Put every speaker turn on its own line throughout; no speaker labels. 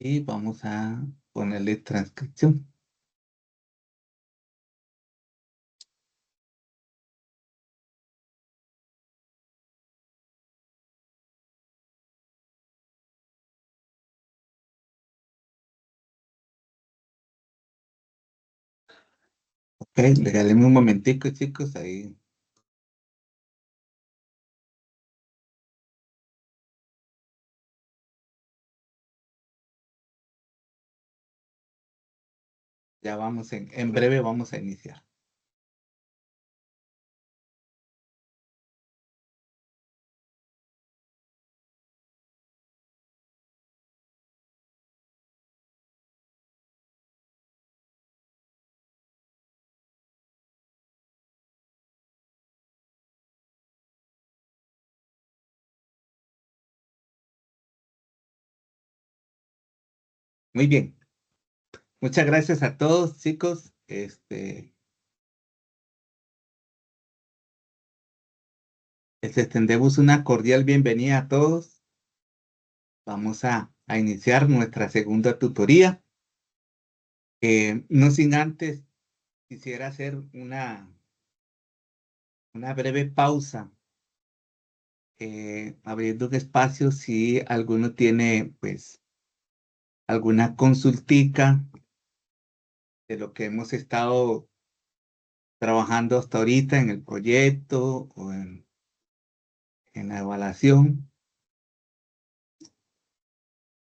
Y vamos a ponerle transcripción. Ok, regálenme un momentico, chicos, ahí. Ya vamos, en breve vamos a iniciar. Muy bien. Muchas gracias a todos, chicos. Les extendemos una cordial bienvenida a todos. Vamos a iniciar nuestra segunda tutoría. No sin antes, quisiera hacer una breve pausa, abriendo un espacio si alguno tiene, pues, alguna consultica de lo que hemos estado trabajando hasta ahorita en el proyecto o en la evaluación.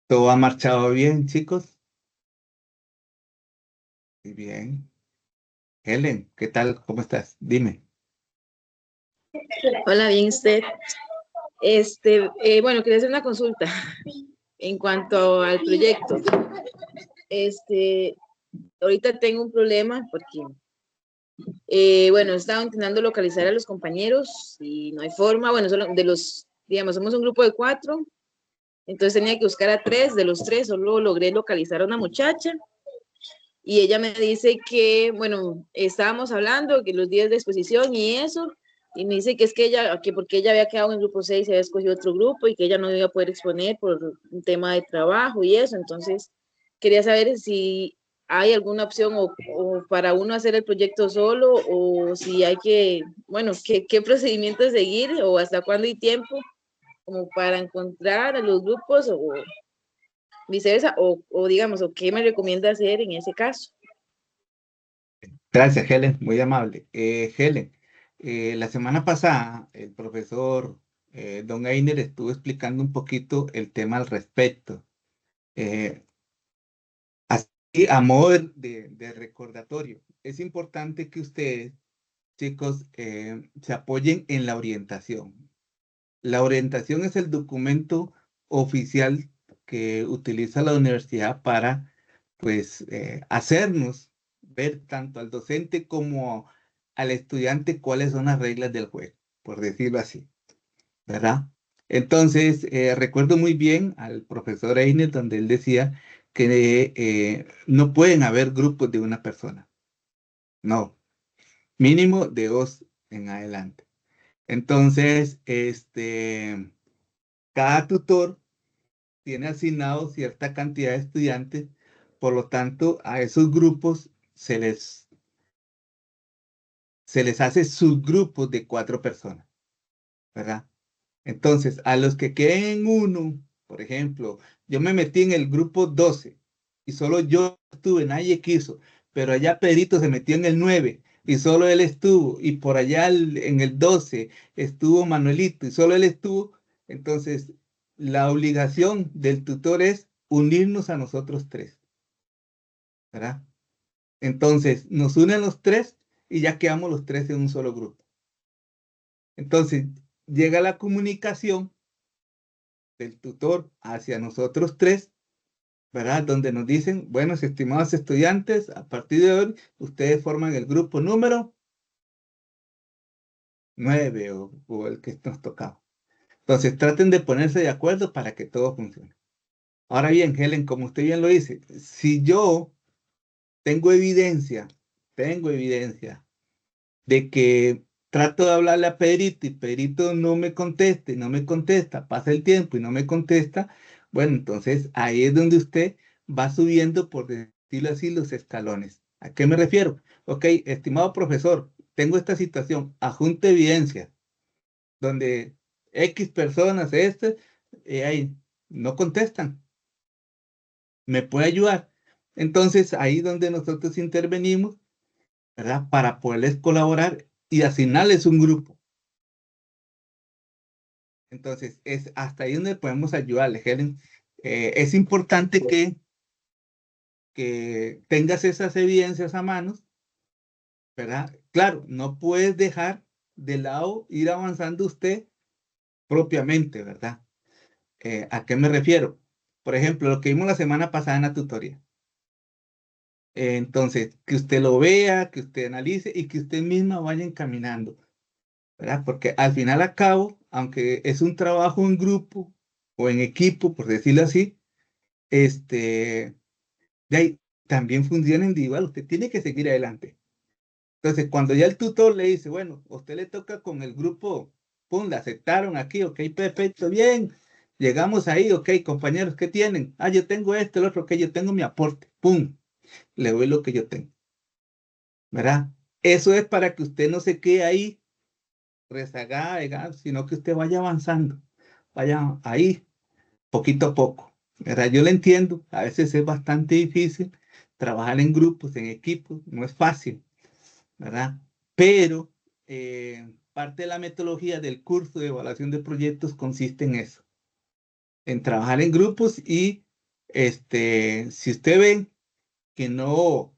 ¿Todo ha marchado bien, chicos? Muy bien. Helen, ¿qué tal? ¿Cómo estás? Dime.
Hola, bien usted. Bueno, quería hacer una consulta en cuanto al proyecto. Este, Ahorita tengo un problema porque, bueno, he estado intentando localizar a los compañeros y no hay forma. Bueno, solo de los, digamos, somos un grupo de 4, entonces tenía que buscar a 3. De los 3 solo logré localizar a una muchacha y ella me dice que, bueno, estábamos hablando que los días de exposición y eso, y me dice que es que ella, que porque ella había quedado en el grupo 6 y había escogido otro grupo y que ella no iba a poder exponer por un tema de trabajo y eso. Entonces quería saber si hay alguna opción o para uno hacer el proyecto solo, o si hay que, bueno, qué procedimiento seguir, o hasta cuándo hay tiempo como para encontrar a los grupos, o viceversa, o digamos, o qué me recomienda hacer en ese caso.
Gracias, Helen, muy amable. Helen, la semana pasada el profesor Don Einer estuvo explicando un poquito el tema al respecto. Eh, Así, a modo de recordatorio, es importante que ustedes, chicos, se apoyen en la orientación. La orientación es el documento oficial que utiliza la universidad para, pues, hacernos ver tanto al docente como al estudiante cuáles son las reglas del juego, por decirlo así, ¿verdad? Entonces, recuerdo muy bien al profesor Einer donde él decía que no pueden haber grupos de una persona, no, mínimo de 2 en adelante. Entonces, cada tutor tiene asignado cierta cantidad de estudiantes, por lo tanto, a esos grupos se les hace subgrupos de 4 personas, ¿verdad? Entonces, a los que queden en uno, por ejemplo, yo me metí en el grupo 12 y solo yo estuve, nadie quiso, pero allá Pedrito se metió en el 9 y solo él estuvo, y por allá en el 12 estuvo Manuelito y solo él estuvo. Entonces, la obligación del tutor es unirnos a nosotros 3, ¿verdad? Entonces, nos unen los 3 y ya quedamos los 3 en un solo grupo. Entonces, llega la comunicación del tutor hacia nosotros 3, ¿verdad? Donde nos dicen, buenos estimados estudiantes, a partir de hoy ustedes forman el grupo número 9 o el que nos tocaba. Entonces traten de ponerse de acuerdo para que todo funcione. Ahora bien, Helen, como usted bien lo dice, si yo tengo evidencia de que trato de hablarle a Pedrito y Pedrito no me contesta, pasa el tiempo y no me contesta, Bueno, entonces ahí es donde usted va subiendo, por decirlo así, los escalones. ¿A qué me refiero? Ok, estimado profesor, tengo esta situación, adjunte evidencia, donde X personas, ahí no contestan. ¿Me puede ayudar? Entonces ahí donde nosotros intervenimos, ¿verdad? Para poderles colaborar y asignarles un grupo. Entonces, es hasta ahí donde podemos ayudarle, Helen. Es importante que tengas esas evidencias a manos, ¿verdad? Claro, no puedes dejar de lado ir avanzando usted propiamente, ¿verdad? ¿A qué me refiero? Por ejemplo, lo que vimos la semana pasada en la tutoría. Entonces, que usted lo vea, que usted analice y que usted misma vaya encaminando, ¿verdad? Porque al final a cabo, aunque es un trabajo en grupo o en equipo, por decirlo así, este, de ahí también funciona individual, usted tiene que seguir adelante. Entonces, cuando ya el tutor le dice, bueno, a usted le toca con el grupo, pum, le aceptaron aquí, ok, perfecto, bien, llegamos ahí, ok, compañeros, ¿qué tienen? Ah, yo tengo esto, el otro, ok, yo tengo mi aporte, pum, le doy lo que yo tengo, ¿verdad? Eso es para que usted no se quede ahí rezagada, ¿verdad? Sino que usted vaya avanzando, vaya ahí, poquito a poco, ¿verdad? Yo le entiendo, a veces es bastante difícil trabajar en grupos, en equipos, no es fácil, ¿verdad? Pero parte de la metodología del curso de evaluación de proyectos consiste en eso, en trabajar en grupos y si usted ve que no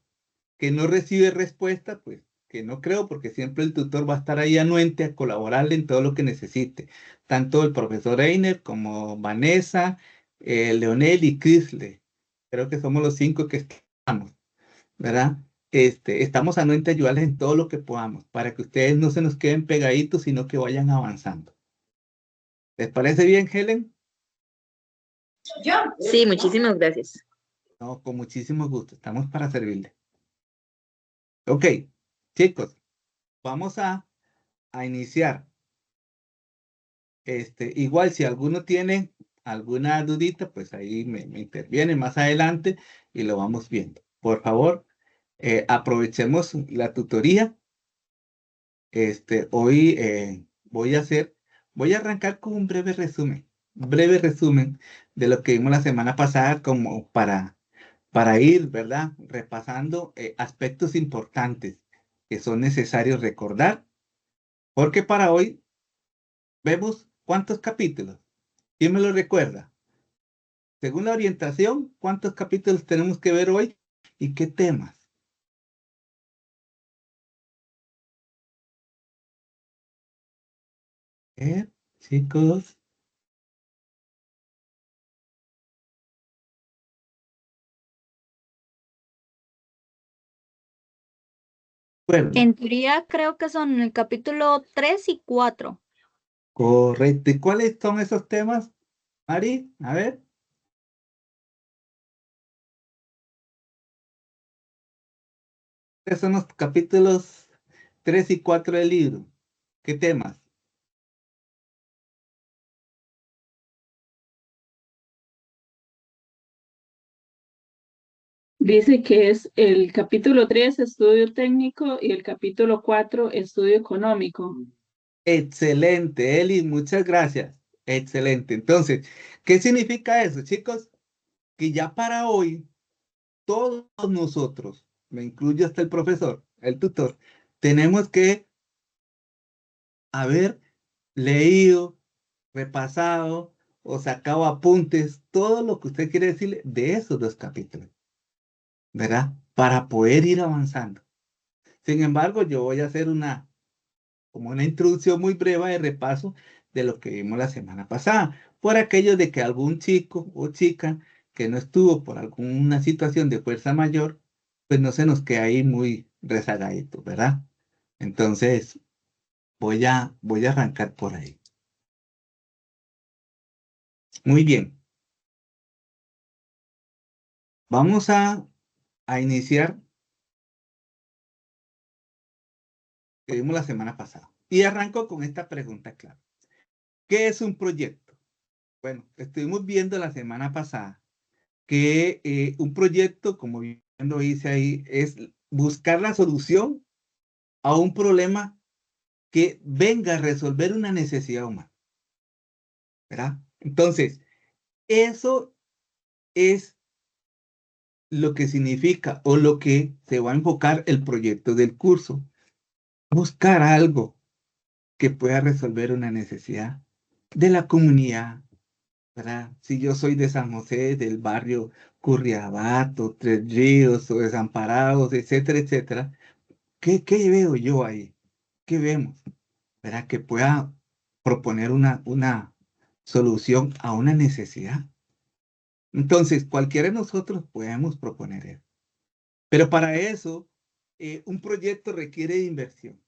recibe respuesta, pues que no creo, porque siempre el tutor va a estar ahí anuente a colaborarle en todo lo que necesite, tanto el profesor Einer como Vanessa, Leonel y Crisle. Creo que somos los 5 que estamos, ¿verdad? Estamos anuente a ayudarles en todo lo que podamos, para que ustedes no se nos queden pegaditos, sino que vayan avanzando. ¿Les parece bien, Helen?
Sí, muchísimas gracias.
No, con muchísimo gusto. Estamos para servirle. Ok, chicos, vamos a iniciar. Igual, si alguno tiene alguna dudita, pues ahí me interviene más adelante y lo vamos viendo. Por favor, aprovechemos la tutoría. Hoy voy a arrancar con un breve resumen de lo que vimos la semana pasada, como para ir, ¿verdad? Repasando aspectos importantes que son necesarios recordar, porque para hoy vemos cuántos capítulos. ¿Quién me lo recuerda? Según la orientación, ¿cuántos capítulos tenemos que ver hoy y qué temas? Chicos. Recuerda.
En teoría creo que son el capítulo 3 y 4.
Correcto. ¿Y cuáles son esos temas, Mari? A ver. ¿Cuáles son los capítulos 3 y 4 del libro? ¿Qué temas?
Dice que es el capítulo 3, estudio técnico, y el capítulo 4, estudio económico.
Excelente, Eli, muchas gracias. Excelente. Entonces, ¿qué significa eso, chicos? Que ya para hoy, todos nosotros, me incluyo hasta el profesor, el tutor, tenemos que haber leído, repasado o sacado apuntes, todo lo que usted quiere decirle de esos 2 capítulos, ¿verdad? Para poder ir avanzando. Sin embargo, yo voy a hacer como una introducción muy breve de repaso de lo que vimos la semana pasada, por aquello de que algún chico o chica que no estuvo por alguna situación de fuerza mayor, pues no se nos queda ahí muy rezagadito, ¿verdad? Entonces, voy a arrancar por ahí. Muy bien. Vamos a iniciar que vimos la semana pasada. Y arranco con esta pregunta, claro. ¿Qué es un proyecto? bueno, estuvimos viendo la semana pasada que un proyecto, como bien lo hice ahí, es buscar la solución a un problema que venga a resolver una necesidad humana, ¿verdad? Entonces, eso es lo que significa o lo que se va a enfocar el proyecto del curso. Buscar algo que pueda resolver una necesidad de la comunidad, ¿verdad? Si yo soy de San José, del barrio Curriabato, Tres Ríos o Desamparados, etcétera, etcétera, ¿qué veo yo ahí? ¿Qué vemos? ¿Verdad? Que pueda proponer una solución a una necesidad. Entonces, cualquiera de nosotros podemos proponer eso. Pero para eso, un proyecto requiere de inversión.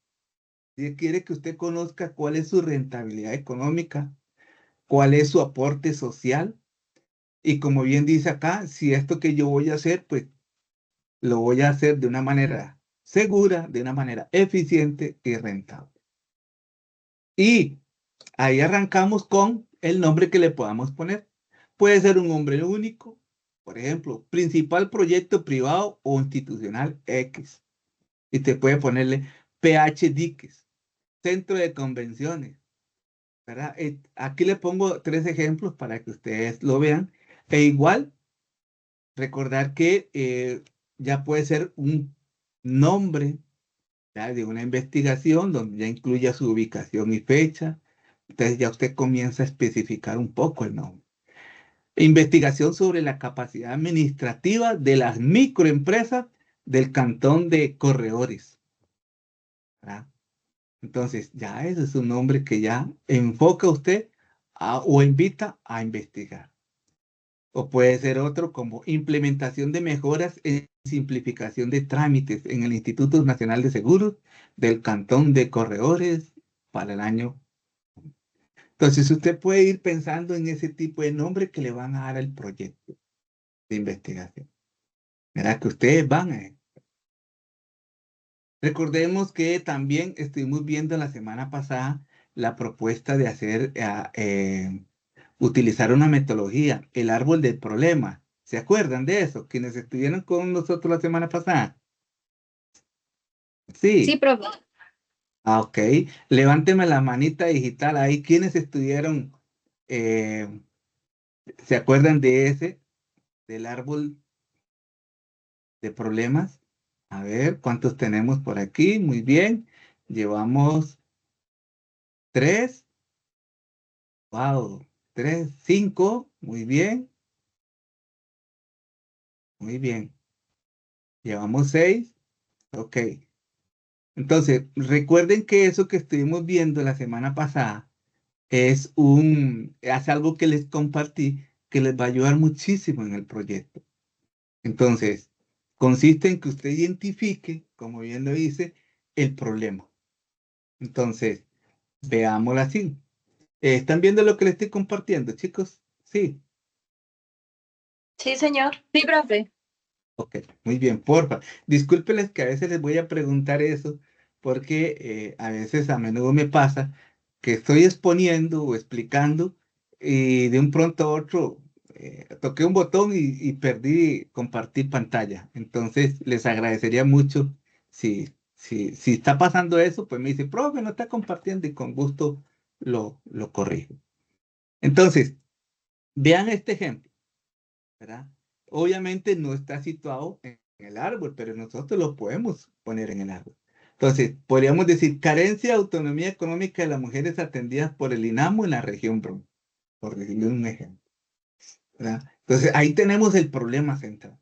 Requiere que usted conozca cuál es su rentabilidad económica, cuál es su aporte social. Y como bien dice acá, si esto que yo voy a hacer, pues lo voy a hacer de una manera segura, de una manera eficiente y rentable. Y ahí arrancamos con el nombre que le podamos poner. Puede ser un nombre único, por ejemplo, principal proyecto privado o institucional X. Y te puede ponerle PH Diques, centro de convenciones, ¿verdad? Aquí le pongo 3 ejemplos para que ustedes lo vean. E igual, recordar que ya puede ser un nombre, ¿ya?, de una investigación donde ya incluya su ubicación y fecha. Entonces ya usted comienza a especificar un poco el nombre. Investigación sobre la capacidad administrativa de las microempresas del cantón de Corredores, ¿verdad? Entonces ya ese es un nombre que ya enfoca a usted o invita a investigar. O puede ser otro como implementación de mejoras en simplificación de trámites en el Instituto Nacional de Seguros del Cantón de Corredores para el año. Entonces usted puede ir pensando en ese tipo de nombre que le van a dar al proyecto de investigación. ¿Verdad? Que ustedes van a... Recordemos que también estuvimos viendo la semana pasada la propuesta de hacer, utilizar una metodología, el árbol del problema. ¿Se acuerdan de eso? Quienes estuvieron con nosotros la semana pasada.
Sí,
Sí.
profe.
Ok. Levánteme la manita digital ahí. ¿Quiénes estuvieron? ¿Se acuerdan de ese? Del árbol de problemas. A ver, ¿cuántos tenemos por aquí? Muy bien. Llevamos 3. Wow. 3, 5. Muy bien. Muy bien. Llevamos 6. Ok. Entonces, recuerden que eso que estuvimos viendo la semana pasada es algo que les compartí que les va a ayudar muchísimo en el proyecto. Entonces, consiste en que usted identifique, como bien lo dice, el problema. Entonces, veámoslo así. ¿Están viendo lo que les estoy compartiendo, chicos? Sí.
Sí, señor. Sí, profe.
Ok, muy bien, porfa. Discúlpenles que a veces les voy a preguntar eso, porque a veces, a menudo me pasa que estoy exponiendo o explicando y de un pronto a otro toqué un botón y perdí compartir pantalla. Entonces, les agradecería mucho si está pasando eso, pues me dice, profe, no está compartiendo y con gusto lo corrijo. Entonces, vean este ejemplo, ¿verdad? Obviamente no está situado en el árbol, pero nosotros lo podemos poner en el árbol. Entonces, podríamos decir carencia de autonomía económica de las mujeres atendidas por el INAMO en la región Bronx, por decirle un ejemplo, ¿verdad? Entonces, ahí tenemos el problema central.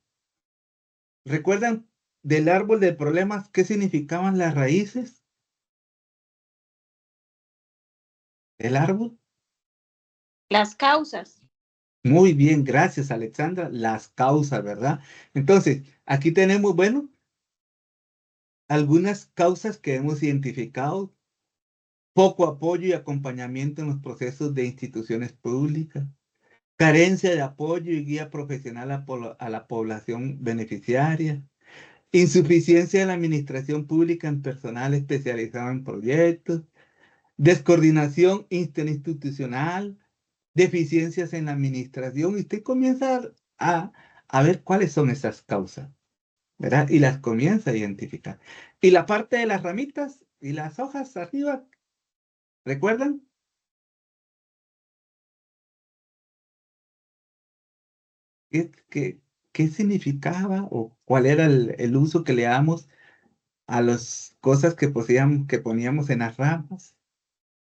¿Recuerdan del árbol de problemas qué significaban las raíces del árbol?
Las causas.
Muy bien, gracias, Alexandra. Las causas, ¿verdad? Entonces, aquí tenemos, bueno, algunas causas que hemos identificado: poco apoyo y acompañamiento en los procesos de instituciones públicas, carencia de apoyo y guía profesional a la población beneficiaria, insuficiencia de la administración pública en personal especializado en proyectos, descoordinación interinstitucional, deficiencias en la administración y usted comienza a ver cuáles son esas causas, ¿verdad? Y las comienza a identificar. Y la parte de las ramitas y las hojas arriba, ¿recuerdan? ¿Qué significaba o cuál era el uso que le damos a las cosas que poníamos en las ramas?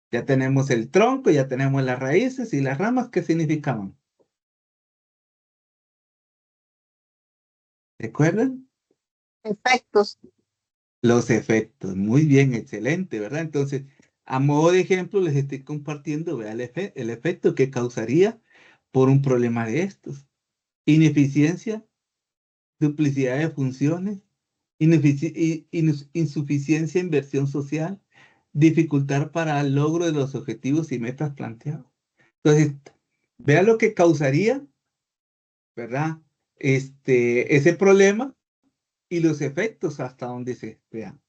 Ya tenemos el tronco, ya tenemos las raíces y las ramas, ¿qué significaban? ¿Recuerdan?
Efectos.
Los efectos. Muy bien, excelente, ¿verdad? Entonces, a modo de ejemplo, les estoy compartiendo, vea, el efecto que causaría por un problema de estos. Ineficiencia, duplicidad de funciones, insuficiencia en inversión social, dificultad para el logro de los objetivos y metas planteados. Entonces, vea lo que causaría, ¿verdad? Ese problema y los efectos hasta donde se vean.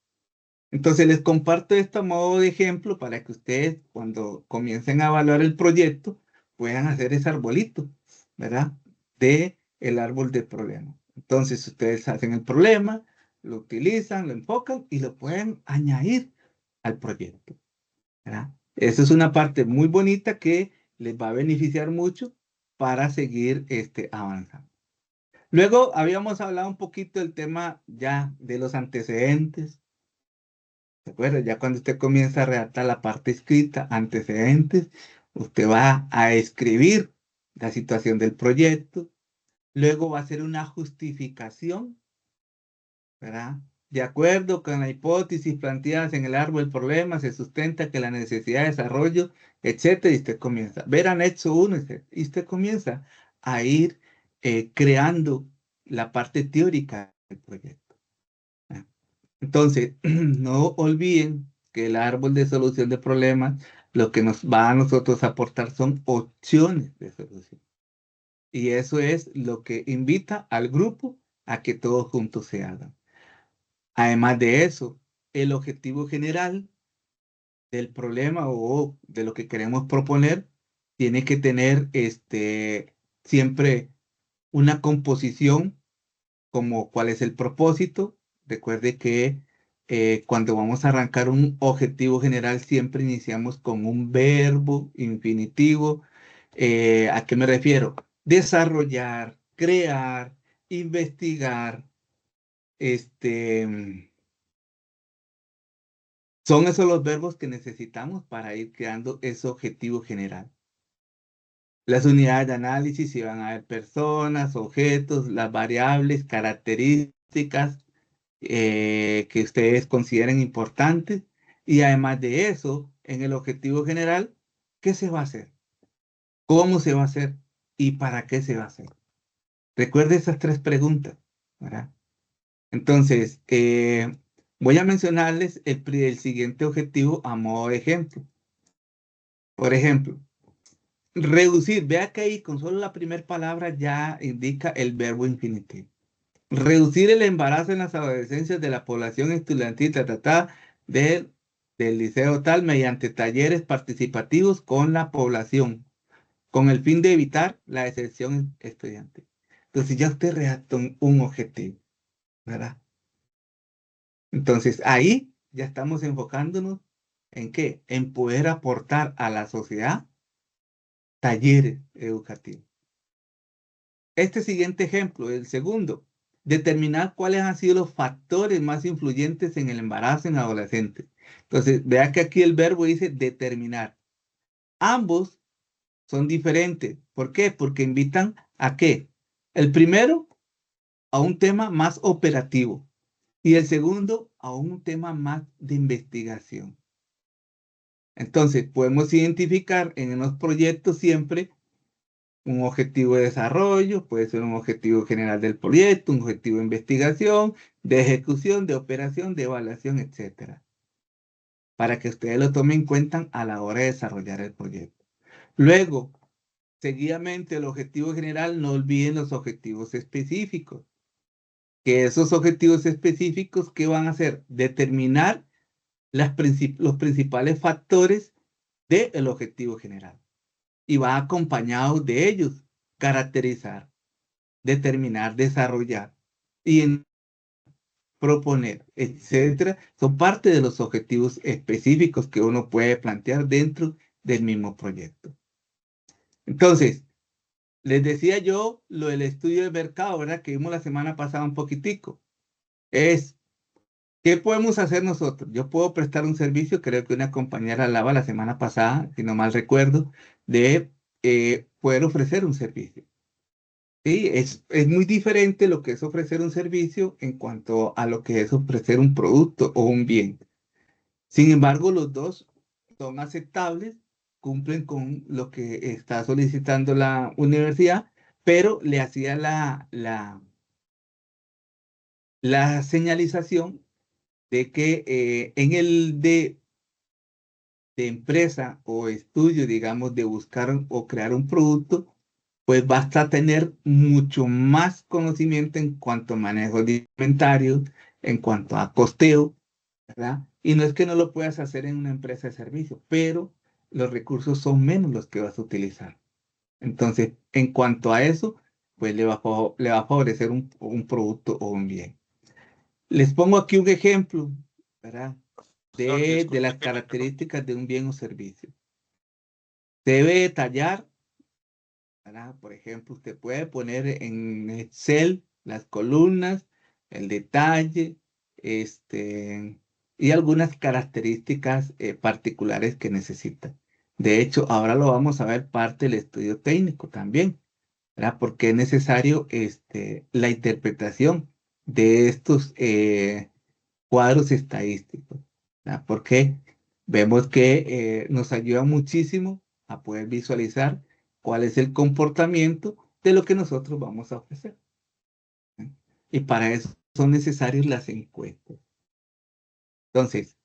Entonces, les comparto este modo de ejemplo para que ustedes, cuando comiencen a evaluar el proyecto, puedan hacer ese arbolito, ¿verdad? De el árbol de problema. Entonces, ustedes hacen el problema, lo utilizan, lo enfocan y lo pueden añadir al proyecto, ¿verdad? Eso es una parte muy bonita que les va a beneficiar mucho para seguir avanzando. Luego habíamos hablado un poquito del tema ya de los antecedentes. ¿Se acuerda? Ya cuando usted comienza a redactar la parte escrita, antecedentes, usted va a escribir la situación del proyecto. Luego va a hacer una justificación, ¿verdad? De acuerdo con la hipótesis planteadas en el árbol del problema, se sustenta que la necesidad de desarrollo, etcétera, y usted comienza. Ver anexo 1, y usted comienza a ir creando la parte teórica del proyecto. Entonces, no olviden que el árbol de solución de problemas, lo que nos va a nosotros a aportar son opciones de solución. Y eso es lo que invita al grupo a que todos juntos se hagan. Además de eso, el objetivo general del problema o de lo que queremos proponer tiene que tener siempre una composición como cuál es el propósito. Recuerde que cuando vamos a arrancar un objetivo general siempre iniciamos con un verbo infinitivo. ¿A qué me refiero? Desarrollar, crear, investigar. Son esos los verbos que necesitamos para ir creando ese objetivo general. Las unidades de análisis si van a ver personas, objetos, las variables, características que ustedes consideren importantes. Y además de eso, en el objetivo general, ¿qué se va a hacer? ¿Cómo se va a hacer? ¿Y para qué se va a hacer? Recuerde esas tres preguntas, ¿verdad? Entonces, voy a mencionarles el siguiente objetivo a modo de ejemplo. Por ejemplo, reducir. Vea que ahí con solo la primera palabra ya indica el verbo infinitivo. Reducir el embarazo en las adolescencias de la población estudiantil tratada del liceo tal mediante talleres participativos con la población, con el fin de evitar la deserción estudiantil. Entonces ya usted redactó un objetivo, ¿verdad? Entonces ahí ya estamos enfocándonos en qué, en poder aportar a la sociedad talleres educativos. Este siguiente ejemplo, el segundo, determinar cuáles han sido los factores más influyentes en el embarazo en adolescentes. Entonces, vea que aquí el verbo dice determinar. Ambos son diferentes. ¿Por qué? Porque invitan a qué. El primero, a un tema más operativo y el segundo, a un tema más de investigación. Entonces, podemos identificar en los proyectos siempre un objetivo de desarrollo, puede ser un objetivo general del proyecto, un objetivo de investigación, de ejecución, de operación, de evaluación, etcétera, para que ustedes lo tomen en cuenta a la hora de desarrollar el proyecto. Luego, seguidamente, el objetivo general, no olviden los objetivos específicos, que esos objetivos específicos, ¿qué van a hacer? Determinar los principales factores del objetivo general. y va acompañado de ellos, caracterizar, determinar, desarrollar y proponer, etcétera, son parte de los objetivos específicos que uno puede plantear dentro del mismo proyecto. Entonces, les decía yo lo del estudio de mercado, ¿verdad? Que vimos la semana pasada un poquitico. ¿Qué podemos hacer nosotros? Yo puedo prestar un servicio, creo que una compañera hablaba la semana pasada, si no mal recuerdo, de poder ofrecer un servicio. Sí, es muy diferente lo que es ofrecer un servicio en cuanto a lo que es ofrecer un producto o un bien. Sin embargo, los dos son aceptables, cumplen con lo que está solicitando la universidad, pero le hacía la señalización de que en el de empresa o estudio, digamos, de buscar o crear un producto, pues basta tener mucho más conocimiento en cuanto a manejo de inventario, en cuanto a costeo, ¿verdad? Y no es que no lo puedas hacer en una empresa de servicio, pero los recursos son menos los que vas a utilizar. Entonces, en cuanto a eso, pues le va a favorecer un producto o un bien. Les pongo aquí un ejemplo, ¿verdad?
Profesor,
De las
disculpe que me interrumpa.
características de un bien o servicio. Debe detallar, ¿verdad? Por ejemplo, usted puede poner en Excel las columnas, el detalle, y algunas características particulares que necesita. De hecho, ahora lo vamos a ver parte del estudio técnico también, ¿verdad? Porque es necesario la interpretación de estos cuadros estadísticos, ¿verdad? Porque vemos que nos ayuda muchísimo a poder visualizar cuál es el comportamiento de lo que nosotros vamos a ofrecer. ¿Eh? Y para eso son necesarias las encuestas. Entonces,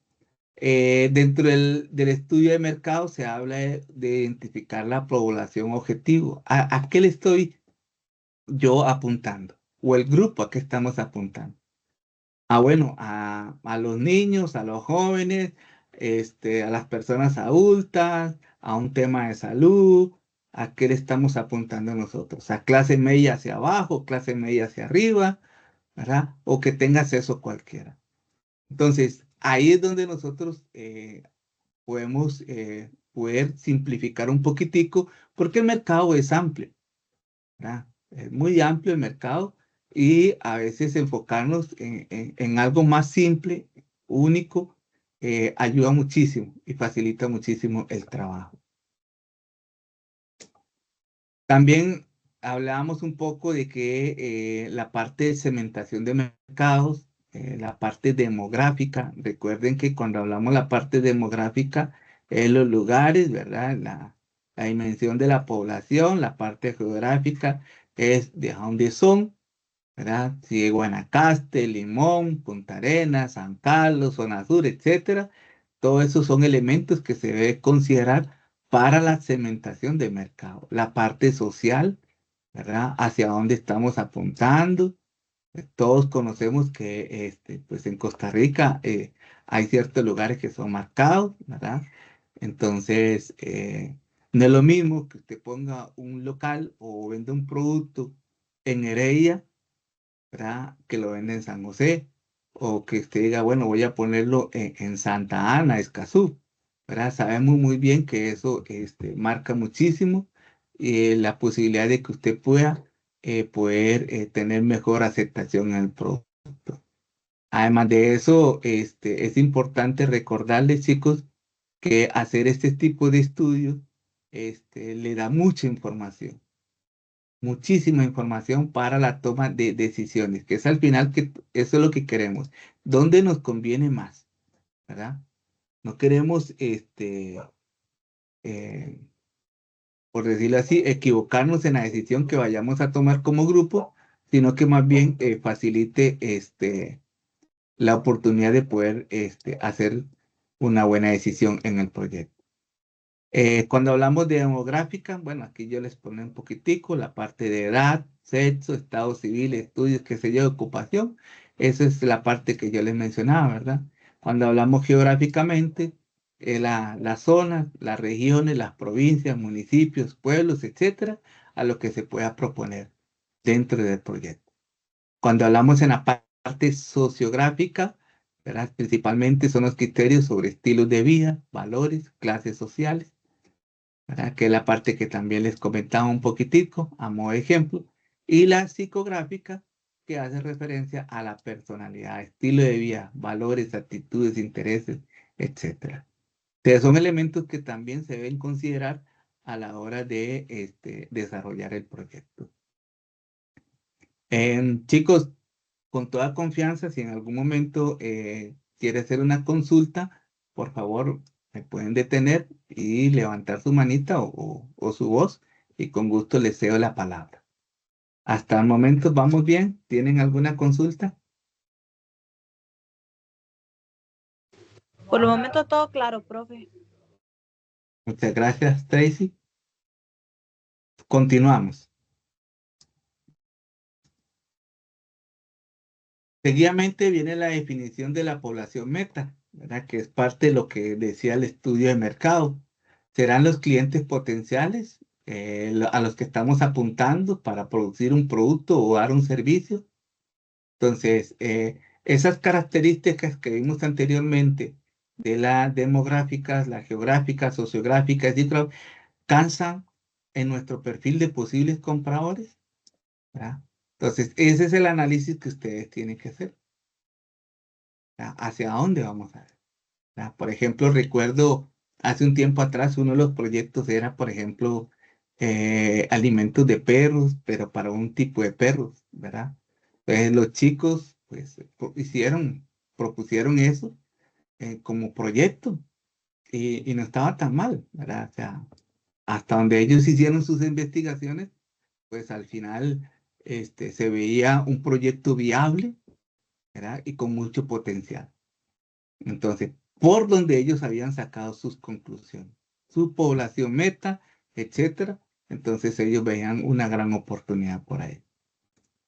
dentro del estudio de mercado se habla de identificar la población objetivo. ¿A qué le estoy yo apuntando? O el grupo a qué estamos apuntando. Bueno, a los niños, a los jóvenes, a las personas adultas, a un tema de salud, ¿a qué le estamos apuntando nosotros? ¿A clase media hacia abajo, clase media hacia arriba, ¿verdad? O que tenga acceso cualquiera. Entonces, ahí es donde nosotros podemos poder simplificar un poquitico, porque el mercado es amplio, ¿verdad? Es muy amplio el mercado y a veces enfocarnos en algo más simple, único, ayuda muchísimo y facilita muchísimo el trabajo. También hablábamos un poco de que la parte de segmentación de mercados, la parte demográfica, recuerden que cuando hablamos la parte demográfica, los lugares, ¿verdad? La dimensión de la población, la parte geográfica es de dónde son, ¿verdad? Si es Guanacaste, Limón, Punta Arenas, San Carlos, Zona Sur, etcétera. Todos esos son elementos que se debe considerar para la segmentación de mercado. La parte social, ¿verdad? Hacia dónde estamos apuntando. Todos conocemos que pues en Costa Rica hay ciertos lugares que son marcados, ¿verdad? Entonces, no es lo mismo que usted ponga un local o venda un producto en Heredia, ¿verdad? Que lo vende en San José, o que usted diga, bueno, voy a ponerlo en Santa Ana, Escazú, ¿verdad? Sabemos muy bien que eso marca muchísimo la posibilidad de que usted pueda poder tener mejor aceptación en el producto. Además de eso, es importante recordarles, chicos, que hacer este tipo de estudios le da mucha información, muchísima información para la toma de decisiones, que es al final que eso es lo que queremos. ¿Dónde nos conviene más? ¿Verdad? No queremos, eh, por decirlo así, equivocarnos en la decisión que vayamos a tomar como grupo, sino que más bien facilite la oportunidad de poder hacer una buena decisión en el proyecto. Cuando hablamos de demográfica, bueno, aquí yo les pongo un poquitico la parte de edad, sexo, estado civil, estudios, qué sé yo, ocupación. Esa es la parte que yo les mencionaba, ¿verdad? Cuando hablamos geográficamente, las zonas, las regiones, las provincias, municipios, pueblos, etcétera, a lo que se pueda proponer dentro del proyecto. Cuando hablamos en la parte sociográfica, ¿verdad? Principalmente son los criterios sobre estilos de vida, valores, clases sociales, ¿verdad? Que es la parte que también les comentaba un poquitico a modo de ejemplo, y la psicográfica, que hace referencia a la personalidad, estilo de vida, valores, actitudes, intereses, etcétera. Entonces son elementos que también se deben considerar a la hora de desarrollar el proyecto. Chicos, con toda confianza, si en algún momento quiere hacer una consulta, por favor, me pueden detener y levantar su manita o su voz y con gusto les cedo la palabra. Hasta el momento vamos bien. ¿Tienen alguna consulta?
Por el momento todo claro, profe.
Muchas gracias, Tracy. Continuamos. Seguidamente viene la definición de la población meta, ¿verdad? Que es parte de lo que decía el estudio de mercado. Serán los clientes potenciales a los que estamos apuntando para producir un producto o dar un servicio. Entonces, esas características que vimos anteriormente de las demográficas, las geográficas, sociográficas, cansan en nuestro perfil de posibles compradores, ¿verdad? Entonces, ese es el análisis que ustedes tienen que hacer. ¿Hacia dónde vamos a ver? Por ejemplo, recuerdo hace un tiempo atrás uno de los proyectos era, por ejemplo, alimentos de perros, pero para un tipo de perros, ¿verdad? Entonces los chicos pues propusieron eso como proyecto y no estaba tan mal, ¿verdad? O sea, hasta donde ellos hicieron sus investigaciones, pues al final se veía un proyecto viable, ¿verdad? Y con mucho potencial. Entonces, por donde ellos habían sacado sus conclusiones, su población meta, etcétera. Entonces ellos veían una gran oportunidad por ahí.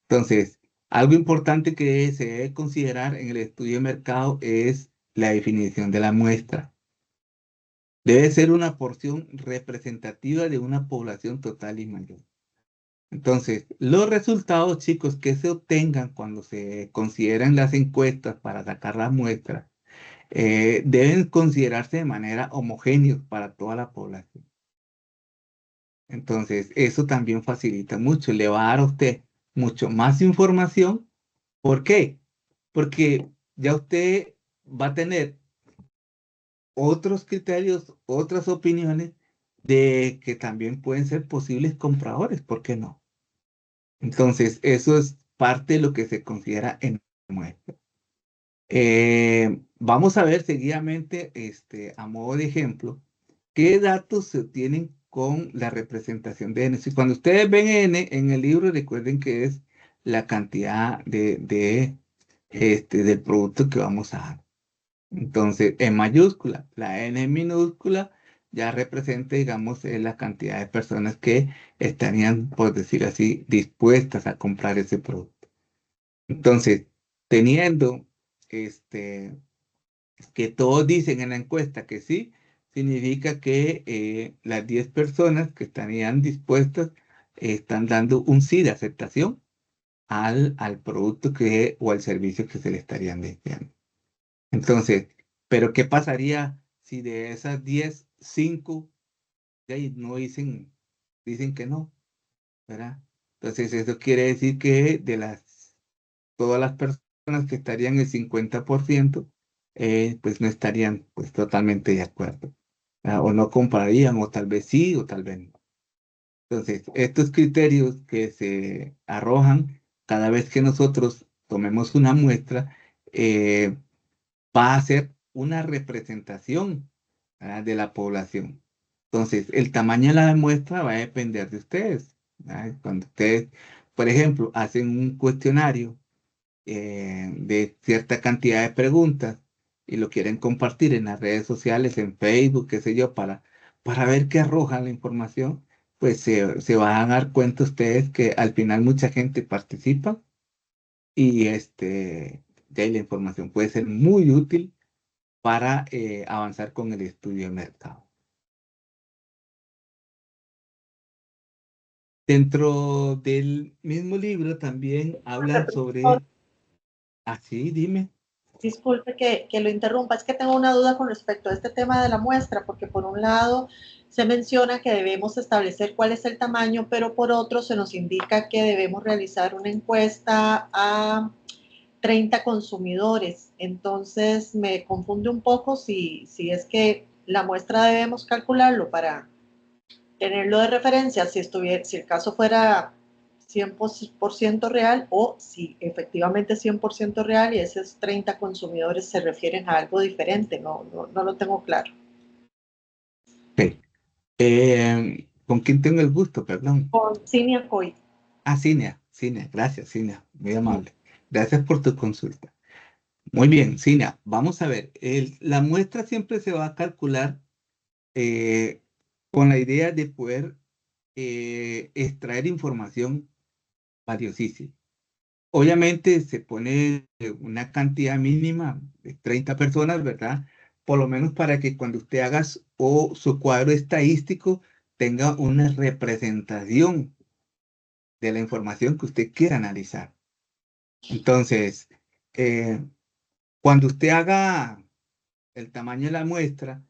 Entonces, algo importante que se debe considerar en el estudio de mercado es la definición de la muestra. Debe ser una porción representativa de una población total y mayor. Entonces, los resultados, chicos, que se obtengan cuando se consideran las encuestas para sacar la muestra, deben considerarse de manera homogénea para toda la población. Entonces, eso también facilita mucho, le va a dar a usted mucho más información. ¿Por qué? Porque ya usted va a tener otros criterios, otras opiniones de que también pueden ser posibles compradores, ¿por qué no? Entonces, eso es parte de lo que se considera en la muestra. Vamos a ver seguidamente, a modo de ejemplo, qué datos se obtienen con la representación de N. Si cuando ustedes ven N en el libro, recuerden que es la cantidad del producto que vamos a dar. Entonces, en mayúscula, la N en minúscula ya representa, digamos, la cantidad de personas que estarían, por decir así, dispuestas a comprar ese producto. Entonces, teniendo que todos dicen en la encuesta que sí, significa que las 10 personas que estarían dispuestas están dando un sí de aceptación al producto o al servicio que se le estarían deseando. Entonces, ¿pero qué pasaría si de esas 10, 5 de ahí no dicen que no, ¿verdad? Entonces, eso quiere decir que todas las personas que estarían el 50%, pues no estarían pues totalmente de acuerdo, ¿verdad? O no comprarían, o tal vez sí, o tal vez no. Entonces, estos criterios que se arrojan cada vez que nosotros tomemos una muestra, va a ser una representación, ¿verdad?, de la población. Entonces, el tamaño de la muestra va a depender de ustedes, ¿verdad? Cuando ustedes, por ejemplo, hacen un cuestionario de cierta cantidad de preguntas y lo quieren compartir en las redes sociales, en Facebook, qué sé yo, para ver qué arroja la información, pues se van a dar cuenta ustedes que al final mucha gente participa y de ahí la información puede ser muy útil para avanzar con el estudio de mercado. Dentro del mismo libro también habla sobre... Así, dime.
Disculpe que lo interrumpa, es que tengo una duda con respecto a este tema de la muestra, porque por un lado se menciona que debemos establecer cuál es el tamaño, pero por otro se nos indica que debemos realizar una encuesta a 30 consumidores. Entonces me confunde un poco si es que la muestra debemos calcularlo para tenerlo de referencia, si el caso fuera 100% real o si efectivamente es 100% real y esos 30 consumidores se refieren a algo diferente. No lo tengo claro.
Ok. ¿Con quién tengo el gusto? Perdón.
Con Cinia Coy.
Ah, Cinia. Gracias, Cinia. Muy amable. Gracias por tu consulta. Muy bien, Cinia. Vamos a ver. La muestra siempre se va a calcular con la idea de poder extraer información valiosísima. Obviamente se pone una cantidad mínima de 30 personas, ¿verdad? Por lo menos para que cuando usted haga su cuadro estadístico tenga una representación de la información que usted quiera analizar. Entonces, cuando usted haga el tamaño de la muestra,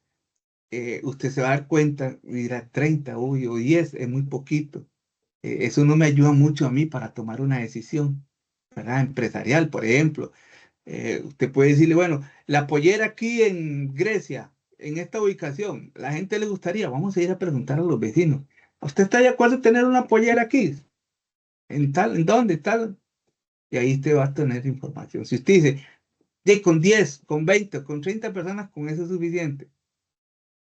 usted se va a dar cuenta, dirá 30 o 10 es muy poquito. Eso no me ayuda mucho a mí para tomar una decisión, ¿verdad? Empresarial, por ejemplo. Usted puede decirle, bueno, la pollera aquí en Grecia, en esta ubicación, la gente le gustaría, vamos a ir a preguntar a los vecinos. ¿Usted está de acuerdo en tener una pollera aquí? ¿En dónde? Tal. Y ahí usted va a tener información. Si usted dice, con 10, con 20, con 30 personas, con eso es suficiente.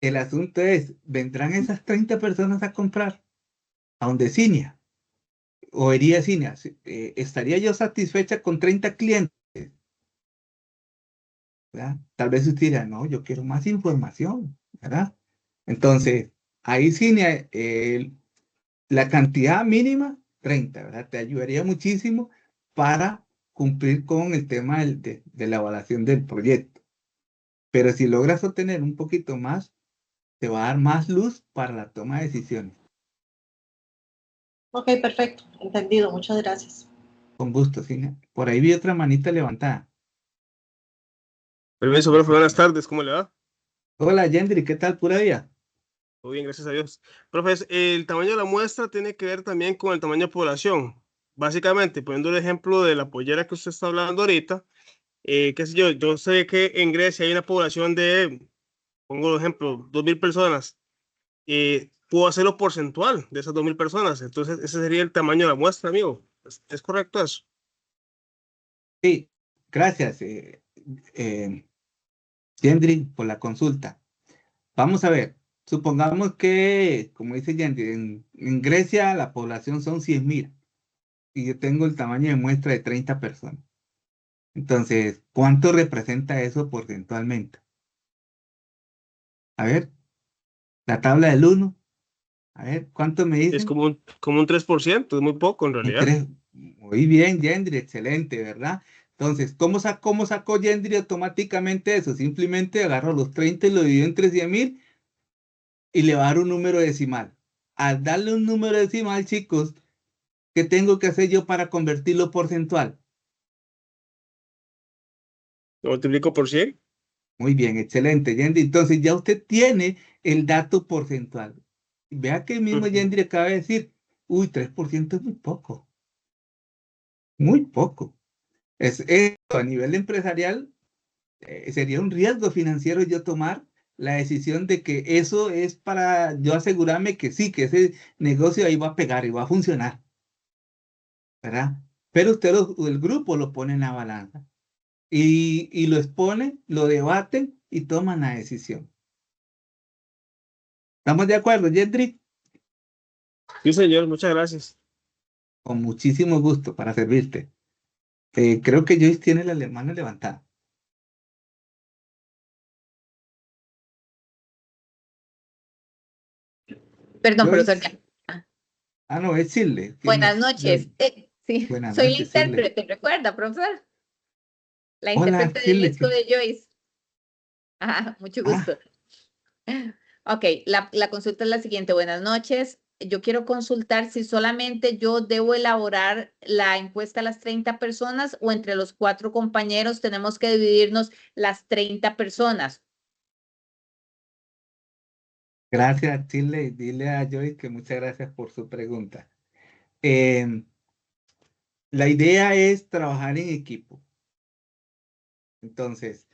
El asunto es, ¿vendrán esas 30 personas a comprar? A donde Cinia. O iría Cinia. ¿Estaría yo satisfecha con 30 clientes? ¿Verdad? Tal vez usted dirá, no, yo quiero más información, ¿verdad? Entonces, ahí Cinia, la cantidad mínima, 30, ¿verdad? Te ayudaría muchísimo para cumplir con el tema de la evaluación del proyecto. Pero si logras obtener un poquito más, te va a dar más luz para la toma de decisiones.
Ok, perfecto. Entendido. Muchas gracias.
Con gusto, Cinia. Por ahí vi otra manita levantada.
Permiso, profe, buenas tardes, ¿cómo le va?
Hola, Yendri, ¿qué tal? Pura vida.
Muy bien, gracias a Dios. Profe, el tamaño de la muestra tiene que ver también con el tamaño de población. Básicamente, poniendo el ejemplo de la pollera que usted está hablando ahorita, qué sé yo sé que en Grecia hay una población de, pongo el ejemplo, 2.000 personas. Puedo hacerlo porcentual de esas 2.000 personas. Entonces, ese sería el tamaño de la muestra, amigo. ¿Es correcto eso?
Sí, gracias, Yendri, por la consulta. Vamos a ver, supongamos que, como dice Yendri, en Grecia la población son 100.000 y yo tengo el tamaño de muestra de 30 personas. Entonces, ¿cuánto representa eso porcentualmente? A ver, la tabla del 1. A ver, ¿cuánto me
Es
dicen?
como un 3%, es muy poco en realidad.
Muy bien, Yendri, excelente, ¿verdad? Entonces, ¿cómo sacó Yendri automáticamente eso? Simplemente agarró los 30 y lo dividió entre 100.000 y le va a dar un número decimal. Al darle un número decimal, chicos, ¿qué tengo que hacer yo para convertirlo porcentual?
Lo multiplico por 100.
Muy bien, excelente, Yendri. Entonces ya usted tiene el dato porcentual. Vea que el mismo
Ujú.
Yendri acaba de decir, uy, 3% es muy poco, muy poco. Esto a nivel empresarial sería un riesgo financiero yo tomar la decisión de que eso es para yo asegurarme que sí, que ese negocio ahí va a pegar y va a funcionar, ¿verdad? Pero el grupo lo pone en la balanza y lo exponen, lo debaten y toman la decisión. ¿Estamos de acuerdo, Yendri?
Sí, señor, muchas gracias.
Con muchísimo gusto para servirte. Creo que Joyce tiene la mano levantada.
Perdón, profesor.
Joyce. Ah, no, es Chile.
Buenas noches. Sí,
Buenas
soy la
noches, Chile.
intérprete, ¿recuerda, profesor? La
Hola,
intérprete del
Chile.
disco de Joyce. Mucho
Ah,
gusto. Ok, la consulta es la siguiente. Buenas noches. Yo quiero consultar si solamente yo debo elaborar la encuesta a las 30 personas o entre los 4 compañeros tenemos que dividirnos las 30 personas.
gracias, Chile. Dile a Joyce que muchas gracias por su pregunta. Em, la idea es trabajar en equipo. Entonces,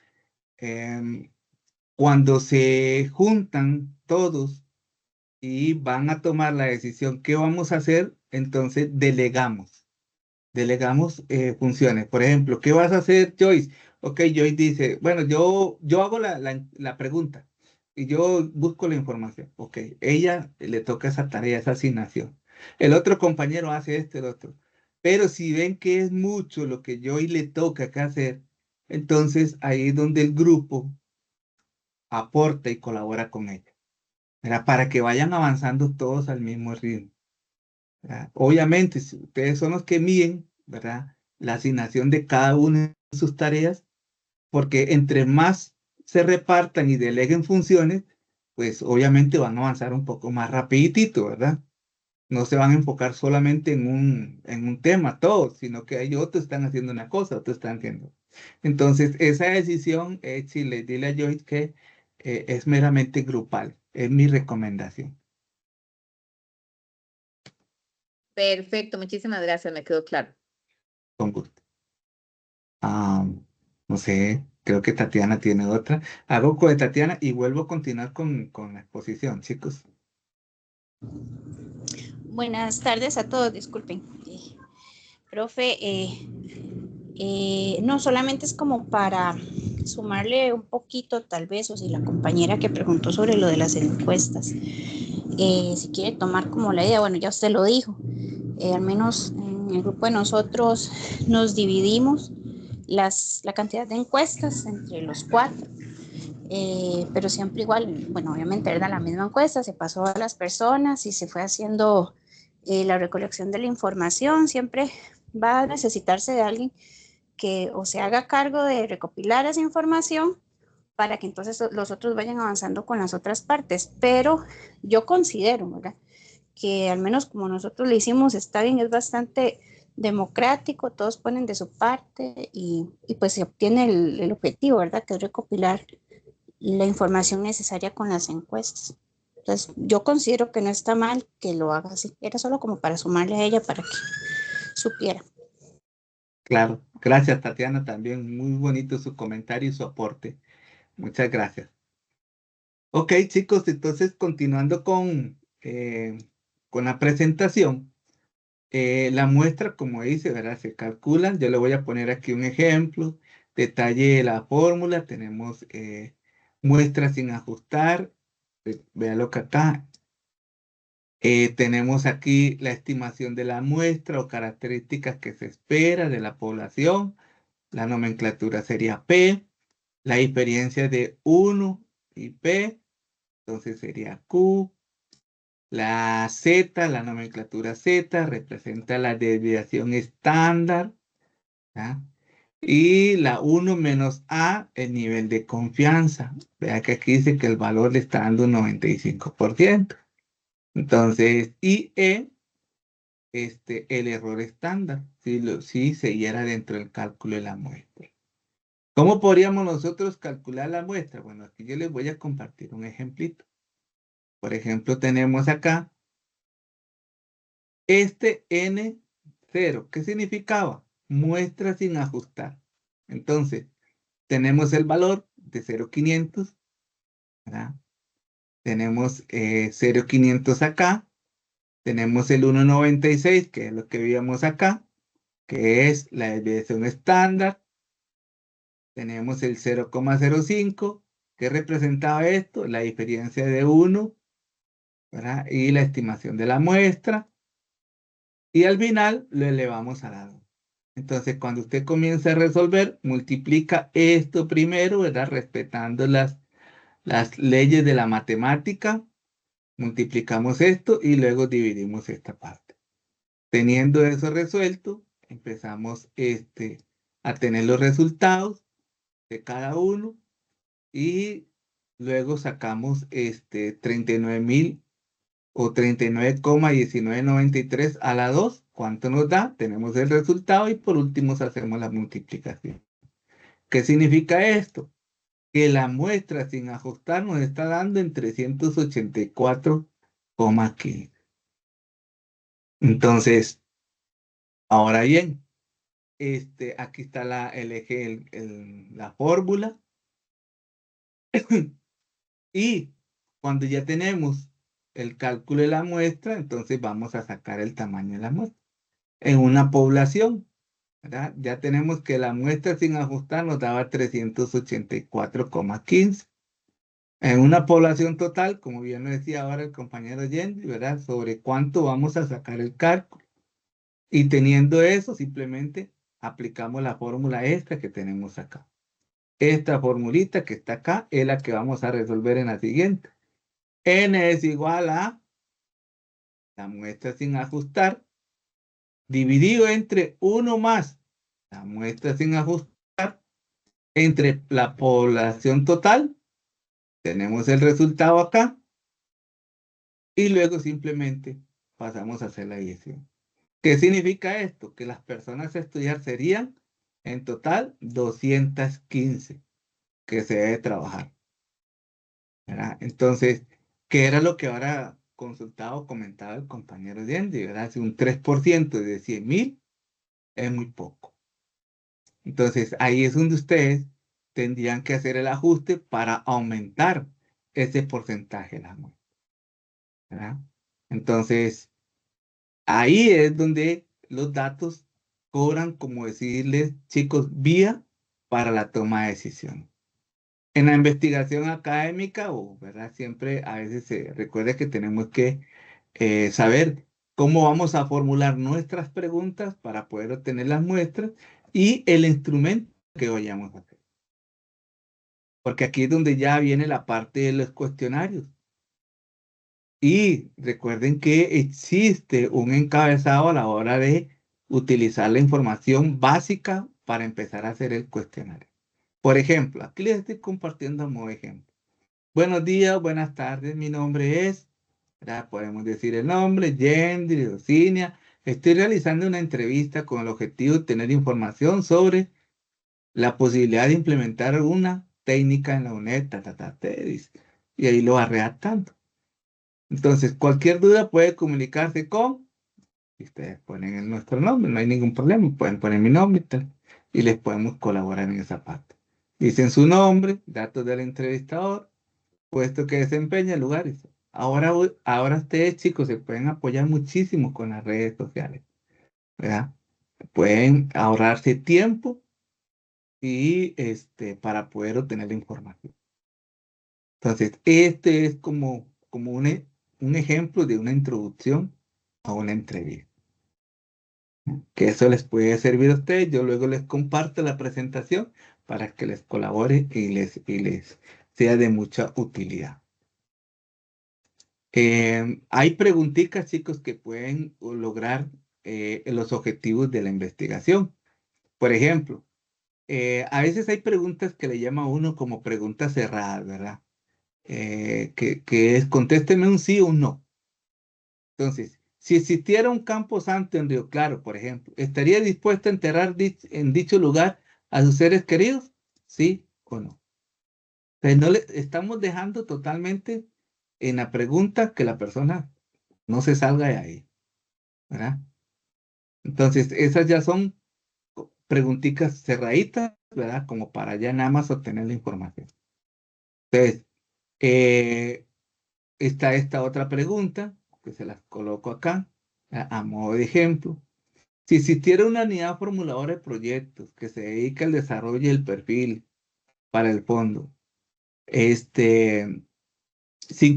em, cuando se juntan todos y van a tomar la decisión qué vamos a hacer, entonces delegamos. Delegamos funciones. Por ejemplo, ¿qué vas a hacer, Joyce? Ok, Joyce dice, bueno, yo hago la pregunta y yo busco la información. Ok, ella le toca esa tarea, esa asignación. El otro compañero hace esto, el otro. Pero si ven que es mucho lo que Joyce le toca que hacer, entonces ahí es donde el grupo aporta y colabora con ella, ¿verdad? Para que vayan avanzando todos al mismo ritmo. ¿Verdad? Obviamente, si ustedes son los que miden, ¿verdad? La asignación de cada una de sus tareas, porque entre más se repartan y deleguen funciones, pues obviamente van a avanzar un poco más rapidito, ¿verdad? No se van a enfocar solamente en un tema todos, sino que hay otros que están haciendo una cosa, otros están haciendo. Entonces, esa decisión, Chile, dile a Joyce que es meramente grupal, es mi recomendación,
Perfecto, muchísimas gracias, me quedó claro.
con gusto. Ah, no sé, creo que Tatiana tiene otra. Hago con Tatiana y vuelvo a continuar con la exposición, chicos.
Buenas tardes a todos, disculpen. Profe, no solamente es como para sumarle un poquito tal vez, o si la compañera que preguntó sobre lo de las encuestas, si quiere tomar como la idea, bueno, ya usted lo dijo, al menos en el grupo de nosotros nos dividimos la cantidad de encuestas entre los 4. Pero siempre igual, bueno, obviamente era la misma encuesta, se pasó a las personas y se fue haciendo la recolección de la información. Siempre va a necesitarse de alguien que o se haga cargo de recopilar esa información para que entonces los otros vayan avanzando con las otras partes. Pero yo considero, ¿verdad?, que al menos como nosotros lo hicimos está bien, es bastante democrático, todos ponen de su parte y pues se obtiene el objetivo, ¿verdad?, que es recopilar la información necesaria con las encuestas. Entonces, yo considero que no está mal que lo haga así. Era solo como para sumarle a ella para que supiera.
Claro, gracias Tatiana también, muy bonito su comentario y su aporte. Muchas gracias. Ok, chicos, entonces continuando con la presentación, la muestra, como dice, ¿verdad? Se calculan, yo le voy a poner aquí un ejemplo, detalle de la fórmula, tenemos muestra sin ajustar, véalo que acá, tenemos aquí la estimación de la muestra o características que se espera de la población, la nomenclatura sería P, la diferencia de 1 y P, entonces sería Q. La Z, la nomenclatura Z, representa la desviación estándar, ¿ya? Y la 1 menos A, el nivel de confianza. Vea que aquí dice que el valor le está dando un 95%. Entonces, y E, el error estándar, si se diera dentro del cálculo de la muestra. ¿Cómo podríamos nosotros calcular la muestra? Bueno, aquí yo les voy a compartir un ejemplito. Por ejemplo, tenemos acá este N0. ¿Qué significaba? Muestra sin ajustar. Entonces, tenemos el valor de 0,500, ¿verdad? Tenemos 0,500 acá. Tenemos el 1,96, que es lo que veíamos acá, que es la desviación estándar. Tenemos el 0,05, que representaba esto, la diferencia de 1, ¿verdad? Y la estimación de la muestra. Y al final lo elevamos a la 2. Entonces, cuando usted comienza a resolver, multiplica esto primero, ¿verdad? Respetando las leyes de la matemática. Multiplicamos esto y luego dividimos esta parte. Teniendo eso resuelto, empezamos a tener los resultados de cada uno. y luego sacamos 39.000 o 39,1993 a la 2. ¿Cuánto nos da? Tenemos el resultado y por último hacemos la multiplicación. ¿Qué significa esto? Que la muestra sin ajustar nos está dando en 384,15. Entonces, ahora bien, aquí está el eje, la fórmula. Y cuando ya tenemos el cálculo de la muestra, entonces vamos a sacar el tamaño de la muestra. En una población, ¿verdad? Ya tenemos que la muestra sin ajustar nos daba 384,15. En una población total, como bien lo decía ahora el compañero Yendi, ¿verdad? Sobre cuánto vamos a sacar el cálculo. Y teniendo eso, simplemente aplicamos la fórmula esta que tenemos acá. Esta formulita que está acá es la que vamos a resolver en la siguiente. N es igual a la muestra sin ajustar dividido entre 1 más la muestra sin ajustar entre la población total. Tenemos el resultado acá. Y luego simplemente pasamos a hacer la división. ¿Qué significa esto? Que las personas a estudiar serían en total 215 que se debe trabajar, ¿verdad? Entonces, ¿qué era lo que ahora consultaba o comentaba el compañero Yendi, ¿verdad? Si un 3% de 100.000 es muy poco. Entonces, ahí es donde ustedes tendrían que hacer el ajuste para aumentar ese porcentaje de la muestra, ¿verdad? Entonces, ahí es donde los datos cobran, como decirles, chicos, vía para la toma de decisión. En la investigación académica, ¿verdad? Siempre a veces se recuerda que tenemos que saber cómo vamos a formular nuestras preguntas para poder obtener las muestras y el instrumento que vayamos a hacer. Porque aquí es donde ya viene la parte de los cuestionarios. Y recuerden que existe un encabezado a la hora de utilizar la información básica para empezar a hacer el cuestionario. Por ejemplo, aquí les estoy compartiendo como ejemplo. Buenos días, buenas tardes, mi nombre es, ¿verdad? Podemos decir el nombre, Yendi, Ocinia. Estoy realizando una entrevista con el objetivo de tener información sobre la posibilidad de implementar una técnica en la UNED, te dice. Y ahí lo va redactando. Entonces, cualquier duda puede comunicarse con, y ustedes ponen nuestro nombre, no hay ningún problema, pueden poner mi nombre y tal, y les podemos colaborar en esa parte. Dicen su nombre, datos del entrevistador, puesto que desempeña, lugares. Ahora ustedes, chicos, se pueden apoyar muchísimo con las redes sociales, ¿verdad? Pueden ahorrarse tiempo y para poder obtener la información. Entonces, este es como un ejemplo de una introducción a una entrevista. Que eso les puede servir a ustedes. Yo luego les comparto la presentación para que les colabore y les sea de mucha utilidad. Hay preguntitas, chicos, que pueden lograr los objetivos de la investigación. Por ejemplo, a veces hay preguntas que le llama a uno como preguntas cerradas, ¿verdad? Que es contésteme un sí o un no. Entonces, si existiera un campo santo en Río Claro, por ejemplo, ¿estaría dispuesto a enterrar en dicho lugar a sus seres queridos? ¿Sí o no? Entonces, no le estamos dejando totalmente en la pregunta que la persona no se salga de ahí, ¿verdad? Entonces, esas ya son preguntitas cerraditas, ¿verdad? Como para ya nada más obtener la información. Entonces, está esta otra pregunta, que se las coloco acá, a modo de ejemplo. Si existiera una unidad formuladora de proyectos que se dedica al desarrollo y el perfil para el fondo, sin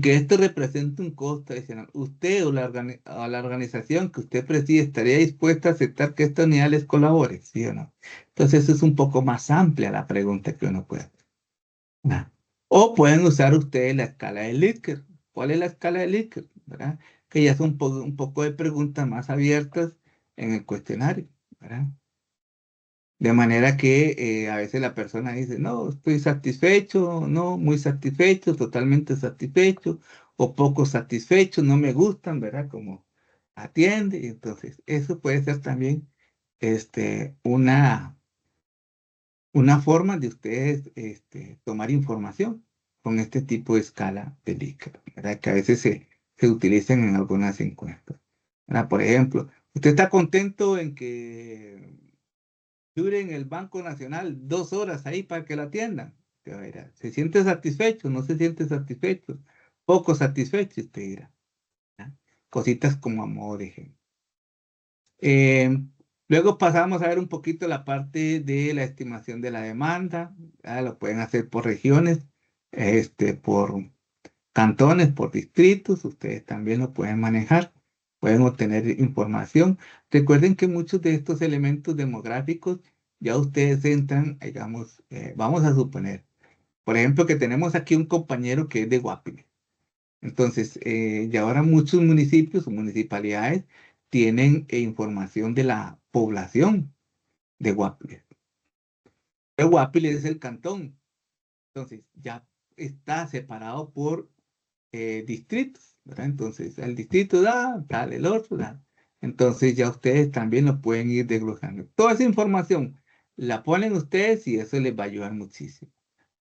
que esto represente un costo adicional, ¿usted o la organización que usted preside estaría dispuesta a aceptar que esta unidad les colabore? ¿Sí o no? Entonces, eso es un poco más amplia la pregunta que uno puede hacer. ¿No? O pueden usar ustedes la escala de Likert. ¿Cuál es la escala de Likert? ¿Verdad? Que ya son un poco de preguntas más abiertas en el cuestionario, ¿verdad? De manera que a veces la persona dice, no, estoy satisfecho, no, muy satisfecho, totalmente satisfecho, o poco satisfecho, no me gustan, ¿verdad? Como atiende. Y entonces, eso puede ser también una forma de ustedes tomar información con este tipo de escala de Likert, ¿verdad? Que a veces se utilizan en algunas encuestas, ¿verdad? Por ejemplo, ¿usted está contento en que dure en el Banco Nacional 2 horas ahí para que la atiendan? Usted va a ir ¿se siente satisfecho? ¿No se siente satisfecho? Poco satisfecho, usted dirá, ¿verdad? Cositas como a modo de ejemplo. Luego pasamos a ver un poquito la parte de la estimación de la demanda. Lo pueden hacer por regiones, por cantones, por distritos. Ustedes también lo pueden manejar. Pueden obtener información. Recuerden que muchos de estos elementos demográficos ya ustedes entran, digamos, vamos a suponer, por ejemplo, que tenemos aquí un compañero que es de Guapire. Entonces, y ahora muchos municipios o municipalidades tienen información de la población de Guapire. Guapire es el cantón. Entonces, ya está separado por distritos, ¿verdad? Entonces, el distrito da, tal, el otro da. Entonces, ya ustedes también lo pueden ir desglosando. Toda esa información la ponen ustedes y eso les va a ayudar muchísimo.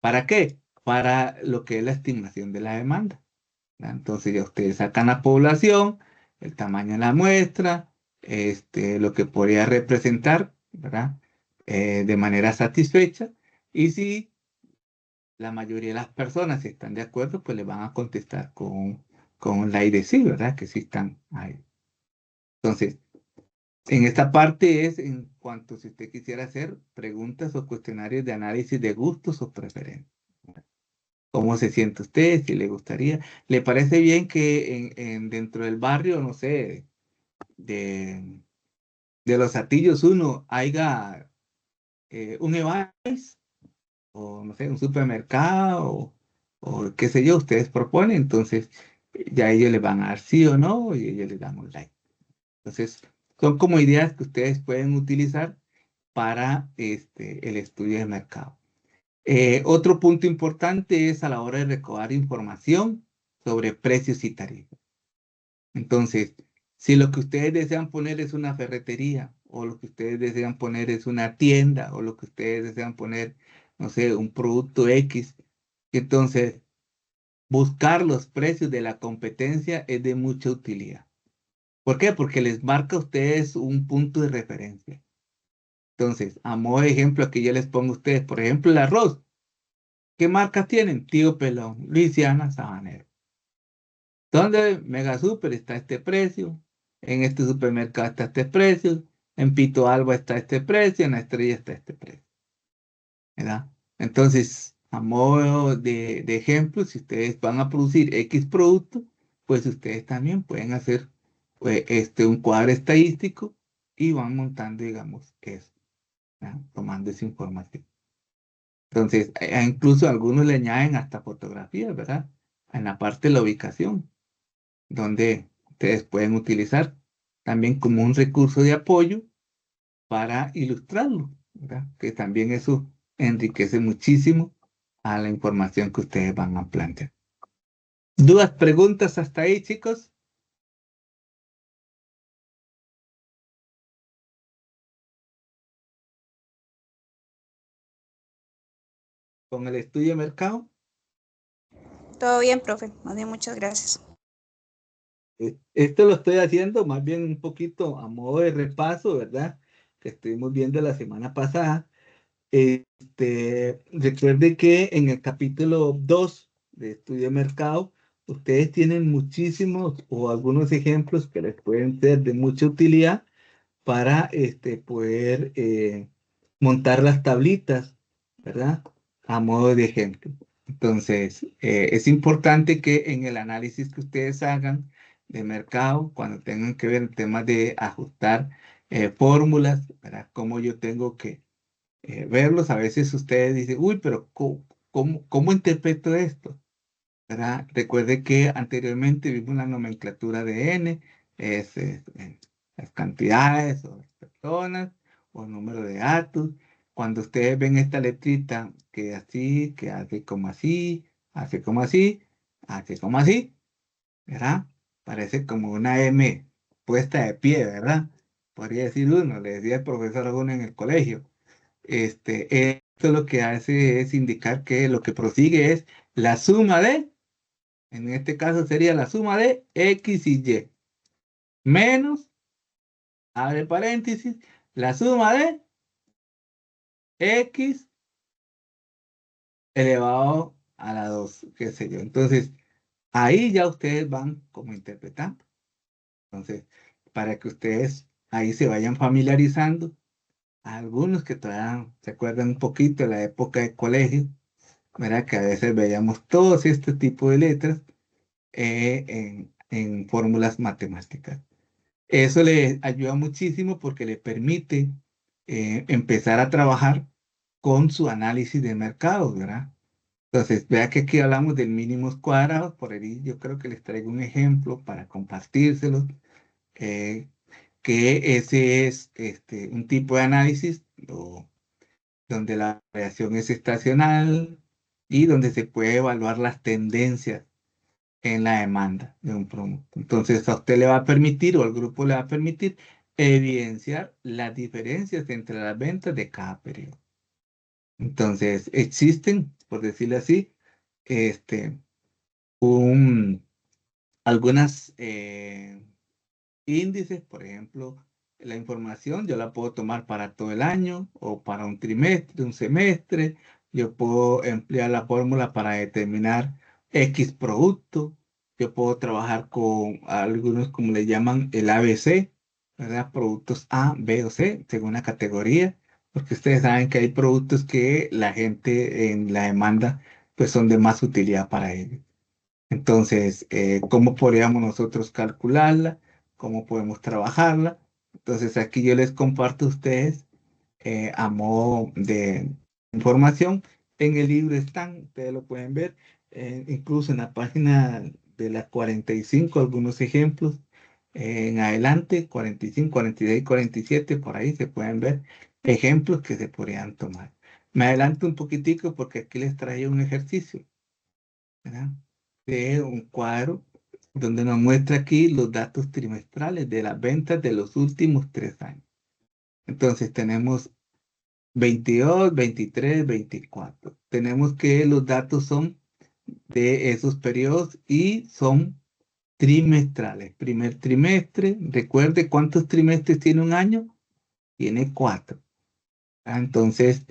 ¿Para qué? Para lo que es la estimación de la demanda. Entonces ya ustedes sacan la población, el tamaño de la muestra, lo que podría representar, ¿verdad? De manera satisfecha. Y si la mayoría de las personas están de acuerdo, pues le van a contestar con la I de sí, ¿verdad? Que sí están ahí. Entonces, en esta parte es en cuanto si usted quisiera hacer preguntas o cuestionarios de análisis de gustos o preferencias. ¿Cómo se siente usted? Si le gustaría. ¿Le parece bien que dentro del barrio, no sé, de Los Hatillos uno haya un Evice o no sé, un supermercado o qué sé yo, ustedes proponen? Entonces ya ellos le van a dar sí o no y ellos le dan un like. Entonces son como ideas que ustedes pueden utilizar para el estudio de mercado. Otro punto importante es a la hora de recabar información sobre precios y tarifas. Entonces, si lo que ustedes desean poner es una ferretería, o lo que ustedes desean poner es una tienda, o lo que ustedes desean poner, no sé, un producto X, entonces buscar los precios de la competencia es de mucha utilidad. ¿Por qué? Porque les marca a ustedes un punto de referencia. Entonces, a modo de ejemplo, aquí yo les pongo a ustedes, por ejemplo, el arroz. ¿Qué marcas tienen? Tío Pelón, Luisiana, Sabanero. ¿Dónde? Mega Super está este precio. En este supermercado está este precio. En Pito Alba está este precio. En la Estrella está este precio. ¿Verdad? Entonces, a modo de ejemplo, si ustedes van a producir X producto, pues ustedes también pueden hacer pues, un cuadro estadístico y van montando, digamos, eso, ¿verdad? Tomando esa información. Entonces, incluso algunos le añaden hasta fotografías, ¿verdad? En la parte de la ubicación, donde ustedes pueden utilizar también como un recurso de apoyo para ilustrarlo, ¿verdad? Que también eso enriquece muchísimo a la información que ustedes van a plantear. ¿Dudas, preguntas hasta ahí, chicos? ¿Con el estudio de mercado?
Todo bien, profe. Más bien, muchas gracias.
Esto lo estoy haciendo más bien un poquito a modo de repaso, ¿verdad? Que estuvimos viendo la semana pasada. Recuerde que en el capítulo 2 de estudio de mercado, ustedes tienen muchísimos o algunos ejemplos que les pueden ser de mucha utilidad para poder montar las tablitas, ¿verdad? A modo de ejemplo. Entonces, es importante que en el análisis que ustedes hagan de mercado, cuando tengan que ver temas de ajustar fórmulas, ¿verdad? Cómo yo tengo que verlos, a veces ustedes dicen, uy, pero ¿cómo interpreto esto? ¿Verdad? Recuerde que anteriormente vimos la nomenclatura de N, es las cantidades o las personas o el número de datos, cuando ustedes ven esta letrita que así, que hace como así, hace como así, hace como así, ¿verdad? Parece como una M puesta de pie, ¿verdad? Podría decir uno, le decía el profesor a uno en el colegio. Esto lo que hace es indicar que lo que prosigue es la suma de, en este caso sería la suma de X y Y, menos, abre paréntesis, la suma de X elevado a la 2, qué sé yo. Entonces, ahí ya ustedes van como interpretando. Entonces, para que ustedes ahí se vayan familiarizando, algunos que todavía se acuerdan un poquito de la época de colegio, ¿verdad? Que a veces veíamos todos este tipo de letras en fórmulas matemáticas. Eso le ayuda muchísimo porque le permite empezar a trabajar con su análisis de mercado, ¿verdad? Entonces, vea que aquí hablamos del mínimos cuadrados, por ahí yo creo que les traigo un ejemplo para compartírselos, eh, que ese es un tipo de análisis donde la variación es estacional y donde se puede evaluar las tendencias en la demanda de un producto. Entonces, a usted le va a permitir o al grupo le va a permitir evidenciar las diferencias entre las ventas de cada periodo. Entonces, existen, por decirlo así, este, algunas índices, por ejemplo, la información yo la puedo tomar para todo el año o para un trimestre, un semestre. Yo puedo emplear la fórmula para determinar X producto. Yo puedo trabajar con algunos, como le llaman, el ABC, ¿verdad? Productos A, B o C, según la categoría, porque ustedes saben que hay productos que la gente en la demanda, pues son de más utilidad para ellos. Entonces, ¿cómo podríamos nosotros calcularla? ¿Cómo podemos trabajarla? Entonces, aquí yo les comparto a ustedes a modo de información. En el libro están, ustedes lo pueden ver, incluso en la página de la 45, algunos ejemplos. En adelante, 45, 46, 47, por ahí se pueden ver ejemplos que se podrían tomar. Me adelanto un poquitico porque aquí les traía un ejercicio, ¿verdad? De un cuadro donde nos muestra aquí los datos trimestrales de las ventas de los últimos 3 años. Entonces tenemos 22, 23, 24. Tenemos que los datos son de esos periodos y son trimestrales. Primer trimestre, recuerde cuántos trimestres tiene un año, tiene 4. Entonces,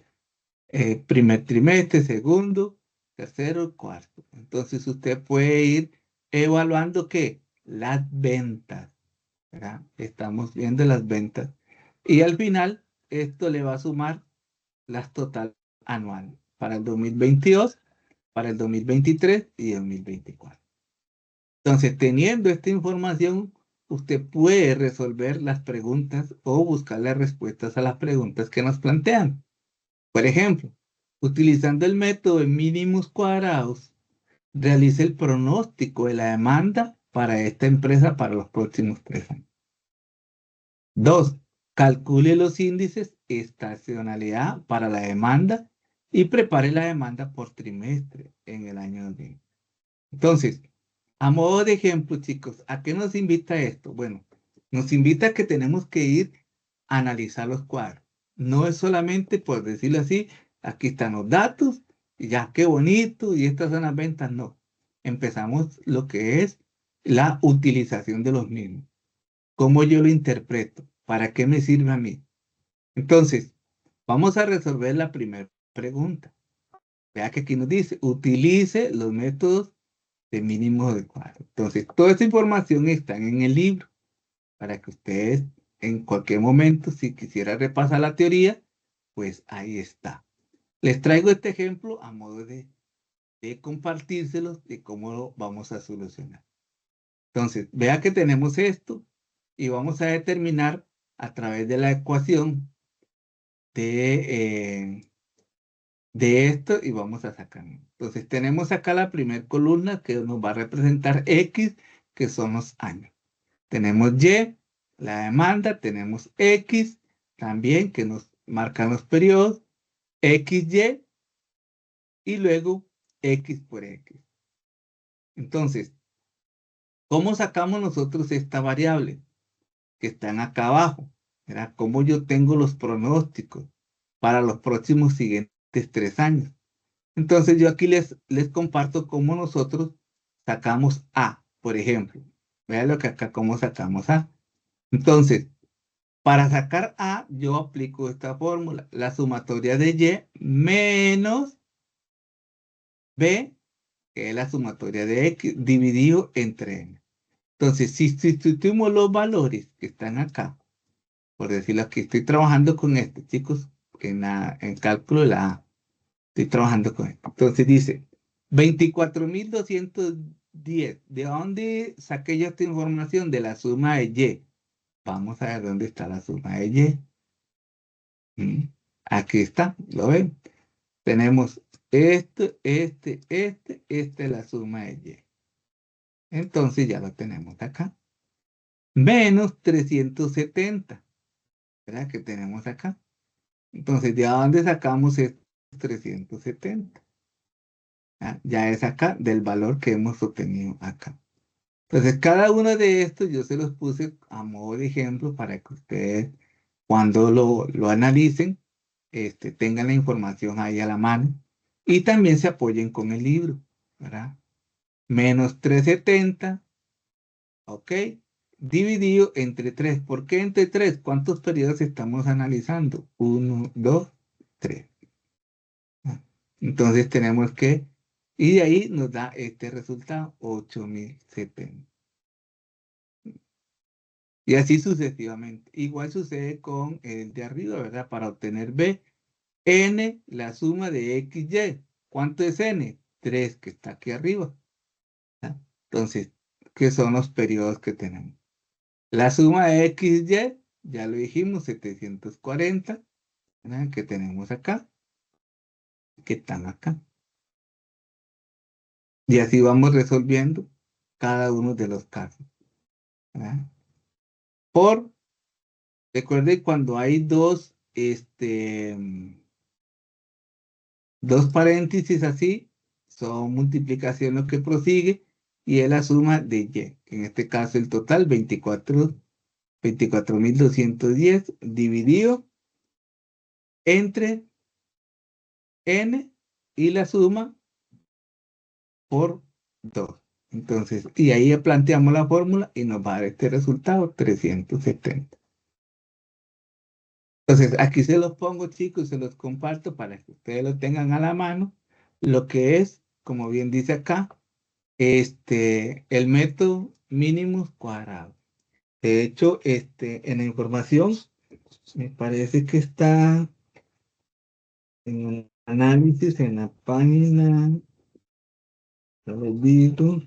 primer trimestre, segundo, tercero, cuarto. Entonces usted puede ir evaluando ¿qué? Las ventas, ¿verdad? Estamos viendo las ventas. Y al final, esto le va a sumar las totales anuales para el 2022, para el 2023 y 2024. Entonces, teniendo esta información, usted puede resolver las preguntas o buscar las respuestas a las preguntas que nos plantean. Por ejemplo, utilizando el método de mínimos cuadrados, realice el pronóstico de la demanda para esta empresa para los próximos 3 años. 2. Calcule los índices estacionalidad para la demanda y prepare la demanda por trimestre en el año 2020. Entonces, a modo de ejemplo, chicos, ¿a qué nos invita esto? Bueno, nos invita a que tenemos que ir a analizar los cuadros. No es solamente, por decirlo así, aquí están los datos, y ya qué bonito, y estas son las ventas. No, empezamos lo que es la utilización de los mismos. ¿Cómo yo lo interpreto? ¿Para qué me sirve a mí? Entonces, vamos a resolver la primera pregunta. Vea que aquí nos dice, utilice los métodos de mínimo de cuadro. Entonces, toda esta información está en el libro para que ustedes en cualquier momento, si quisiera repasar la teoría, pues ahí está. Les traigo este ejemplo a modo de compartírselos de cómo lo vamos a solucionar. Entonces, vea que tenemos esto y vamos a determinar a través de la ecuación de esto y vamos a sacar. Entonces, tenemos acá la primera columna que nos va a representar X, que son los años. Tenemos Y, la demanda, tenemos X también que nos marcan los periodos XY y luego X por X. Entonces, ¿cómo sacamos nosotros esta variable que están acá abajo? ¿Verdad? ¿Cómo yo tengo los pronósticos para los próximos siguientes 3 años? Entonces, yo aquí les comparto cómo nosotros sacamos A, por ejemplo. Vean lo que acá, cómo sacamos A. Entonces, para sacar A, yo aplico esta fórmula. La sumatoria de Y menos B, que es la sumatoria de X, dividido entre N. Entonces, si sustituimos los valores que están acá, por decirlo aquí, estoy trabajando con este, chicos, en cálculo de la A. Estoy trabajando con esto. Entonces dice 24.210. ¿De dónde saqué yo esta información? De la suma de Y. Vamos a ver dónde está la suma de Y. Aquí está, ¿lo ven? Tenemos esta es la suma de Y. Entonces ya lo tenemos acá. Menos 370, ¿verdad? Que tenemos acá. Entonces, ¿de dónde sacamos estos 370? Ya es acá del valor que hemos obtenido acá. Entonces, cada uno de estos yo se los puse a modo de ejemplo para que ustedes, cuando lo analicen, tengan la información ahí a la mano y también se apoyen con el libro, ¿verdad? Menos 370, ¿ok? Dividido entre 3. ¿Por qué entre 3? ¿Cuántos periodos estamos analizando? 1, 2, 3. Entonces tenemos que, y de ahí nos da este resultado, 8.070. Y así sucesivamente. Igual sucede con el de arriba, ¿verdad? Para obtener B, N, la suma de X, Y. ¿Cuánto es N? 3, que está aquí arriba. Entonces, ¿qué son los periodos que tenemos? La suma de X, Y, ya lo dijimos, 740, ¿verdad? Que tenemos acá, que están acá. Y así vamos resolviendo cada uno de los casos, ¿verdad? Recuerde cuando hay dos paréntesis así, son multiplicación lo que prosigue y es la suma de Y. En este caso el total 24.210 dividido entre N y la suma por 2. Entonces, y ahí ya planteamos la fórmula y nos va a dar este resultado, 370. Entonces, aquí se los pongo, chicos, se los comparto para que ustedes lo tengan a la mano. Lo que es, como bien dice acá, el método mínimo cuadrado. De hecho, en la información, me parece que está en el análisis, en la página, lo digo.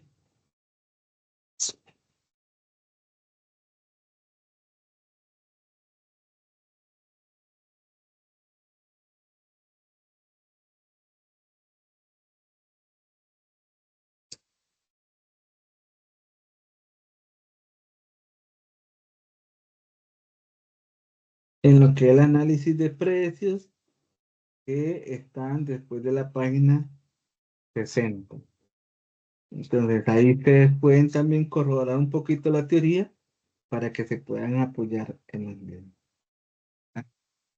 En lo que es el análisis de precios, que están después de la página 60. Entonces, ahí ustedes pueden también corroborar un poquito la teoría para que se puedan apoyar en los mismos.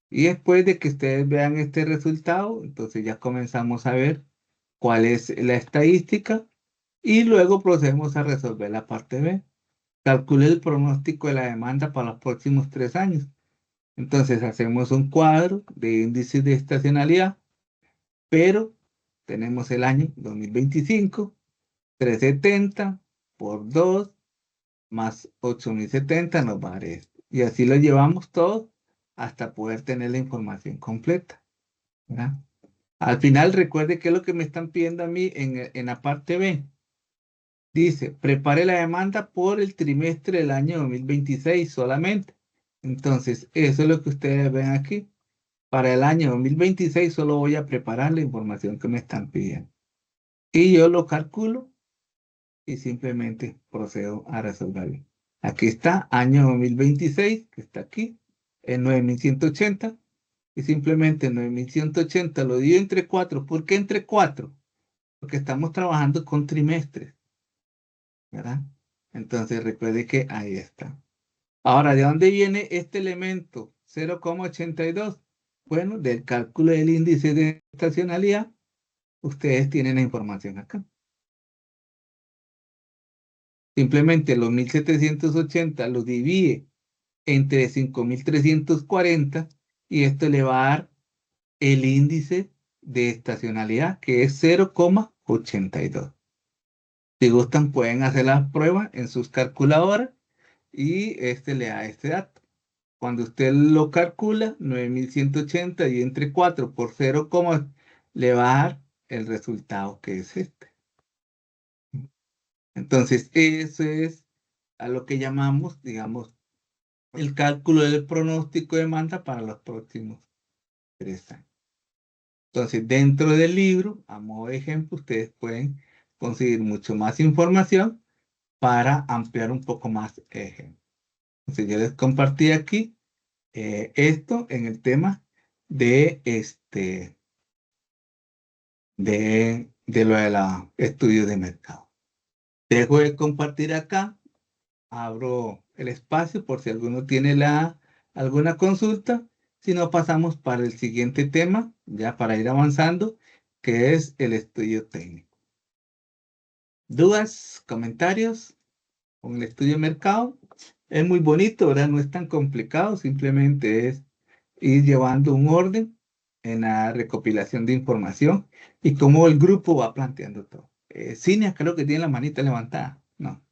Y después de que ustedes vean este resultado, entonces ya comenzamos a ver cuál es la estadística y luego procedemos a resolver la parte B. Calcule el pronóstico de la demanda para los próximos 3 años. Entonces hacemos un cuadro de índice de estacionalidad, pero tenemos el año 2025, 370 por 2 más 8.070 nos va a dar esto. Y así lo llevamos todo hasta poder tener la información completa, ¿verdad? Al final, recuerde qué es lo que me están pidiendo a mí en la parte B. Dice, prepare la demanda por el trimestre del año 2026 solamente. Entonces, eso es lo que ustedes ven aquí. Para el año 2026 solo voy a preparar la información que me están pidiendo. Y yo lo calculo y simplemente procedo a resolverlo. Aquí está, año 2026, que está aquí, en 9.180. y simplemente 9.180 lo divido entre 4. ¿Por qué entre 4? Porque estamos trabajando con trimestres, ¿verdad? Entonces recuerde que ahí está. Ahora, ¿de dónde viene este elemento 0,82? Bueno, del cálculo del índice de estacionalidad, ustedes tienen la información acá. Simplemente los 1.780 los divide entre 5.340 y esto le va a dar el índice de estacionalidad, que es 0,82. Si gustan, pueden hacer las pruebas en sus calculadoras y este le da este dato. Cuando usted lo calcula, 9.180 y entre 4 por 0, le va a dar el resultado que es este. Entonces, eso es a lo que llamamos, digamos, el cálculo del pronóstico de demanda para los próximos 3 años. Entonces, dentro del libro, a modo de ejemplo, ustedes pueden conseguir mucho más información para ampliar un poco más el ejemplo. Entonces, yo les compartí aquí esto en el tema de de lo de la estudio de mercado. Dejo de compartir acá, abro el espacio por si alguno tiene alguna consulta, si no pasamos para el siguiente tema, ya para ir avanzando, que es el estudio técnico. ¿Dudas, comentarios con el estudio de mercado? Es muy bonito, ¿verdad? No es tan complicado, simplemente es ir llevando un orden en la recopilación de información y cómo el grupo va planteando todo. Cinia creo que tiene la manita levantada. No.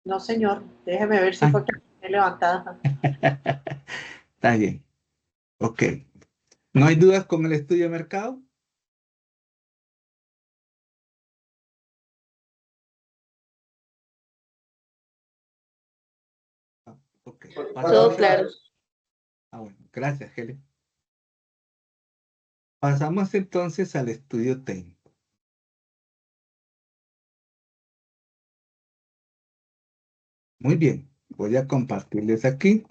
No, señor. Déjeme ver si
Ay.
fue que la tiene levantada.
Está bien. Ok. ¿No hay dudas con el estudio de mercado? Ok.
Todo claro.
Bueno, gracias, Helen. Pasamos entonces al estudio técnico. Muy bien, voy a compartirles aquí.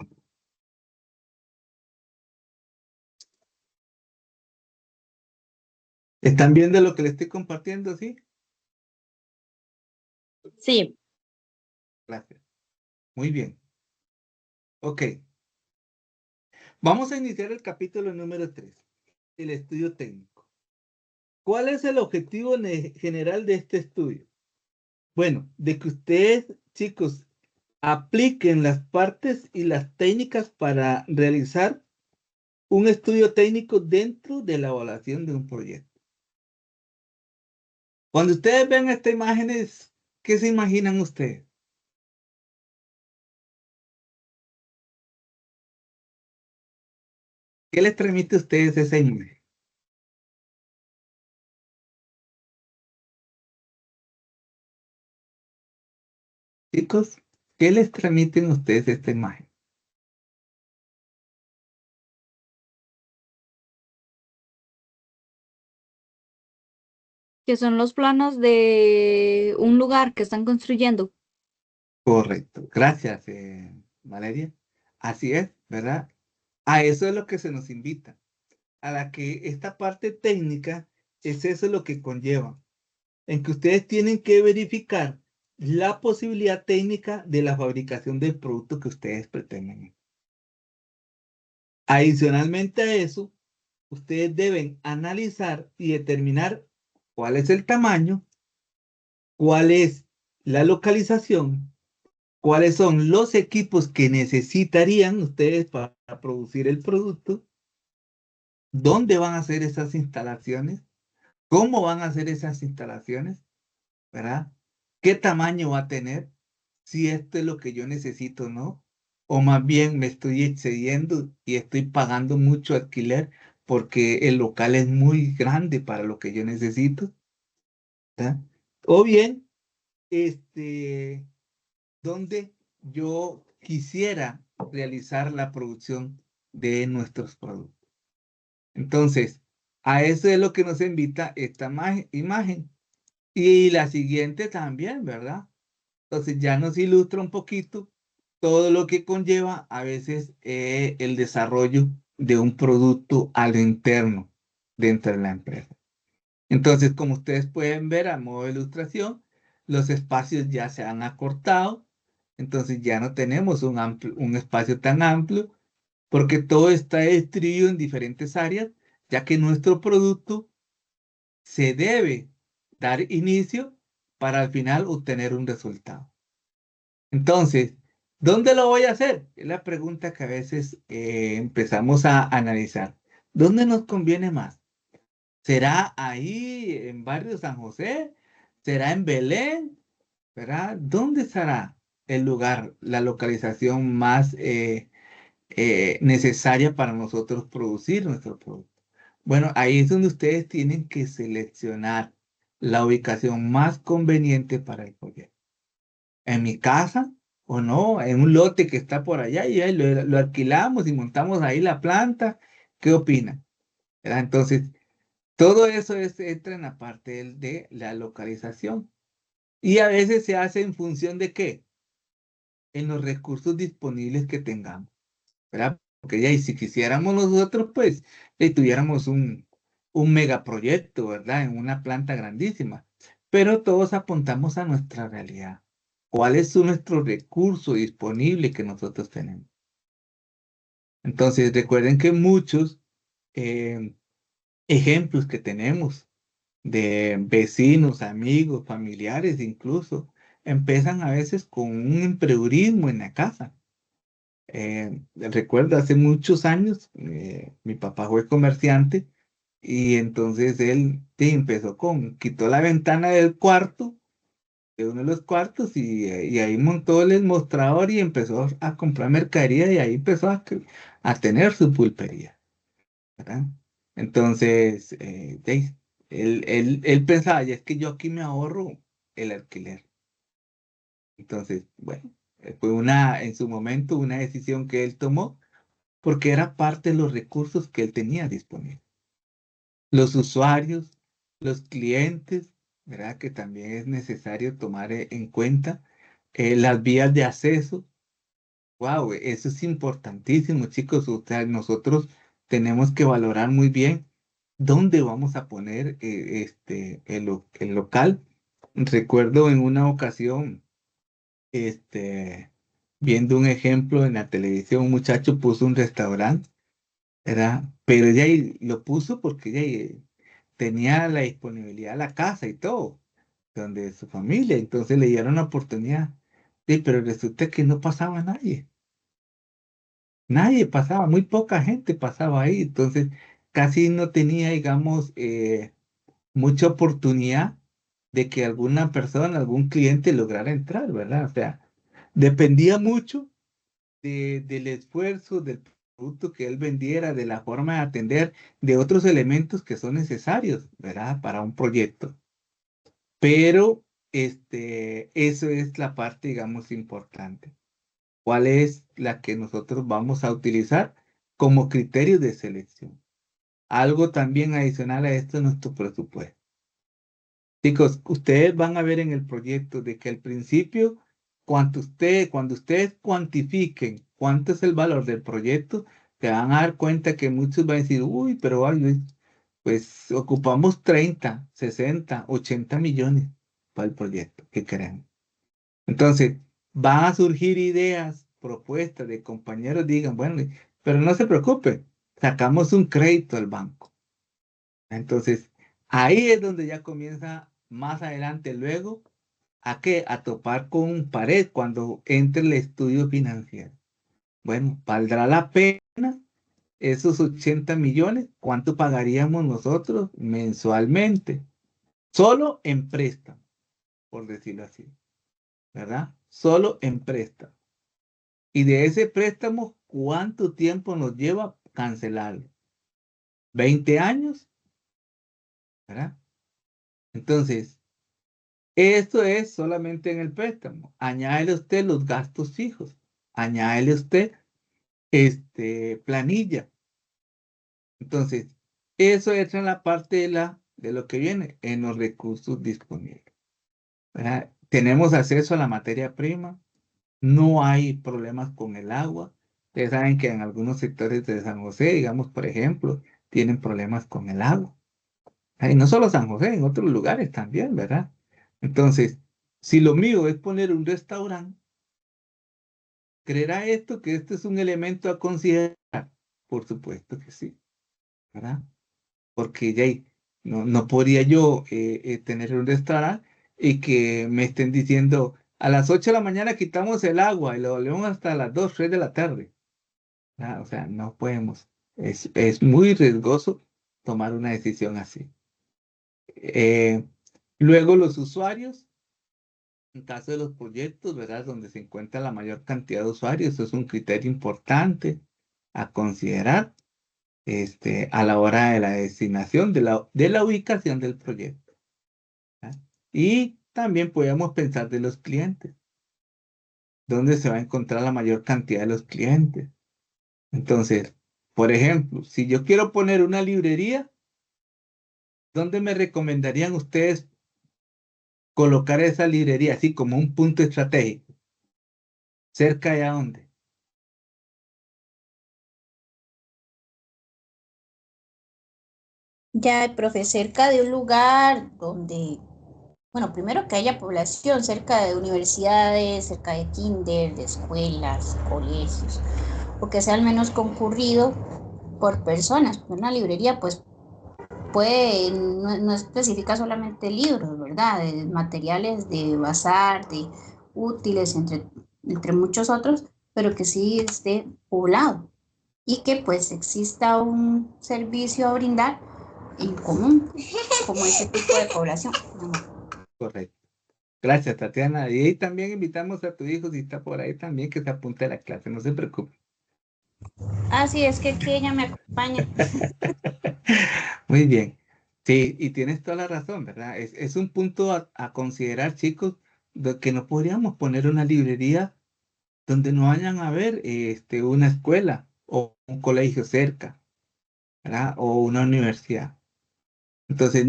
¿Están viendo lo que les estoy compartiendo, sí?
Sí.
Gracias. Muy bien. Ok. Vamos a iniciar el capítulo número 3, el estudio técnico. ¿Cuál es el objetivo general de este estudio? Bueno, de que ustedes, chicos, apliquen las partes y las técnicas para realizar un estudio técnico dentro de la evaluación de un proyecto. Cuando ustedes ven estas imágenes, ¿qué se imaginan ustedes? ¿Qué les transmite a ustedes esa imagen? Chicos, ¿qué les transmiten a ustedes esta imagen?
Que son los planos de un lugar que están construyendo.
Correcto. Gracias, Valeria. Así es, ¿verdad? A eso es lo que se nos invita. A la que esta parte técnica es eso lo que conlleva. En que ustedes tienen que verificar la posibilidad técnica de la fabricación del producto que ustedes pretenden. Adicionalmente a eso, ustedes deben analizar y determinar cuál es el tamaño, cuál es la localización, cuáles son los equipos que necesitarían ustedes para producir el producto, dónde van a hacer esas instalaciones, cómo van a hacer esas instalaciones, ¿verdad? ¿Qué tamaño va a tener? Si esto es lo que yo necesito, ¿no? O más bien me estoy excediendo y estoy pagando mucho alquiler porque el local es muy grande para lo que yo necesito, ¿verdad? O bien, donde yo quisiera realizar la producción de nuestros productos. Entonces, a eso es lo que nos invita esta imagen. Y la siguiente también, ¿verdad? Entonces ya nos ilustra un poquito todo lo que conlleva a veces el desarrollo de un producto al interno dentro de la empresa. Entonces, como ustedes pueden ver a modo de ilustración, los espacios ya se han acortado, entonces ya no tenemos un espacio tan amplio porque todo está distribuido en diferentes áreas, ya que nuestro producto se debe dar inicio para al final obtener un resultado. Entonces, ¿dónde lo voy a hacer? Es la pregunta que a veces empezamos a analizar. ¿Dónde nos conviene más? ¿Será ahí en Barrio San José? ¿Será en Belén? ¿Verdad? ¿Dónde estará el lugar, la localización más necesaria para nosotros producir nuestro producto? Bueno, ahí es donde ustedes tienen que seleccionar la ubicación más conveniente para el proyecto. En mi casa o no, en un lote que está por allá y ahí lo alquilamos y montamos ahí la planta. ¿Qué opinan? ¿Verdad? Entonces, todo eso entra en la parte de la localización. Y a veces se hace en función de qué? En los recursos disponibles que tengamos, ¿verdad? Porque ya, y si quisiéramos nosotros, pues, tuviéramos un megaproyecto, ¿verdad? En una planta grandísima. Pero todos apuntamos a nuestra realidad. ¿Cuál es nuestro recurso disponible que nosotros tenemos? Entonces, recuerden que muchos ejemplos que tenemos de vecinos, amigos, familiares incluso, empiezan a veces con un emprendedurismo en la casa. Recuerdo hace muchos años, mi papá fue comerciante y entonces él empezó quitó la ventana del cuarto, de uno de los cuartos y ahí montó el mostrador y empezó a comprar mercadería y ahí empezó a tener su pulpería, ¿verdad? Entonces, él pensaba, ya es que yo aquí me ahorro el alquiler. Entonces, bueno, fue en su momento una decisión que él tomó porque era parte de los recursos que él tenía disponibles. Los usuarios, los clientes, ¿verdad? Que también es necesario tomar en cuenta las vías de acceso. Wow, eso es importantísimo, chicos. O sea, nosotros tenemos que valorar muy bien dónde vamos a poner el local. Recuerdo en una ocasión, viendo un ejemplo en la televisión, un muchacho puso un restaurante, ¿verdad? Pero ella lo puso porque ella tenía la disponibilidad de la casa y todo, donde su familia, entonces le dieron la oportunidad. Sí, pero resulta que no pasaba nadie. Nadie pasaba, muy poca gente pasaba ahí, entonces casi no tenía, digamos, mucha oportunidad de que alguna persona, algún cliente lograra entrar, ¿verdad? O sea, dependía mucho del esfuerzo, del producto que él vendiera, de la forma de atender, de otros elementos que son necesarios, ¿verdad? Para un proyecto. Pero eso es la parte, digamos, importante. ¿Cuál es la que nosotros vamos a utilizar como criterio de selección? Algo también adicional a esto es nuestro presupuesto. Chicos, ustedes van a ver en el proyecto de que al principio, cuando ustedes cuantifiquen cuánto es el valor del proyecto, se van a dar cuenta que muchos van a decir, uy, pero ay, pues ocupamos 30, 60, 80 millones para el proyecto que queremos. Entonces, van a surgir ideas, propuestas de compañeros, digan, bueno, pero no se preocupen, sacamos un crédito al banco. Entonces, ahí es donde ya comienza más adelante luego a qué, a topar con pared cuando entre el estudio financiero. Bueno, ¿valdrá la pena esos 80 millones? ¿Cuánto pagaríamos nosotros mensualmente? Solo en préstamo, por decirlo así, ¿verdad? Solo en préstamo. Y de ese préstamo, ¿cuánto tiempo nos lleva cancelarlo? ¿20 años? ¿Verdad? Entonces, esto es solamente en el préstamo. Añádele usted los gastos fijos. Añádele usted planilla. Entonces, eso entra en la parte de lo que viene en los recursos disponibles, ¿verdad? Tenemos acceso a la materia prima, no hay problemas con el agua. Ustedes saben que en algunos sectores de San José, digamos, por ejemplo, tienen problemas con el agua. Y no solo San José, en otros lugares también, ¿verdad? Entonces, si lo mío es poner un restaurante, ¿creerá esto que este es un elemento a considerar? Por supuesto que sí, ¿verdad? Porque ya no podría yo tener un restaurante y que me estén diciendo a las 8 de la mañana quitamos el agua y lo volvemos hasta las 2, 3 de la tarde. O sea, no podemos. Es muy riesgoso tomar una decisión así. Luego los usuarios, en caso de los proyectos, ¿verdad? Donde se encuentra la mayor cantidad de usuarios, eso es un criterio importante a considerar a la hora de la designación de la ubicación del proyecto. ¿verdad? Y también podemos pensar de los clientes. ¿Dónde se va a encontrar la mayor cantidad de los clientes? Entonces, por ejemplo, si yo quiero poner una librería, ¿dónde me recomendarían ustedes colocar esa librería así como un punto estratégico? ¿Cerca de a dónde?
Ya, profe, cerca de un lugar donde, bueno, primero que haya población, cerca de universidades, cerca de kinder, de escuelas, colegios, o que sea al menos concurrido por personas. Una librería, pues, puede, no especifica solamente libros, ¿verdad? De materiales de bazar, de útiles, entre muchos otros, pero que sí esté poblado y que pues exista un servicio a brindar en común, como ese tipo de población.
Correcto. Gracias, Tatiana. Y ahí también invitamos a tu hijo, si está por ahí también, que se apunte a la clase, no se preocupe.
Así es que ella me acompaña.
Muy bien. Sí, y tienes toda la razón, ¿verdad? Es un punto a considerar, chicos, de que no podríamos poner una librería donde no vayan a ver una escuela o un colegio cerca, ¿verdad? O una universidad. Entonces,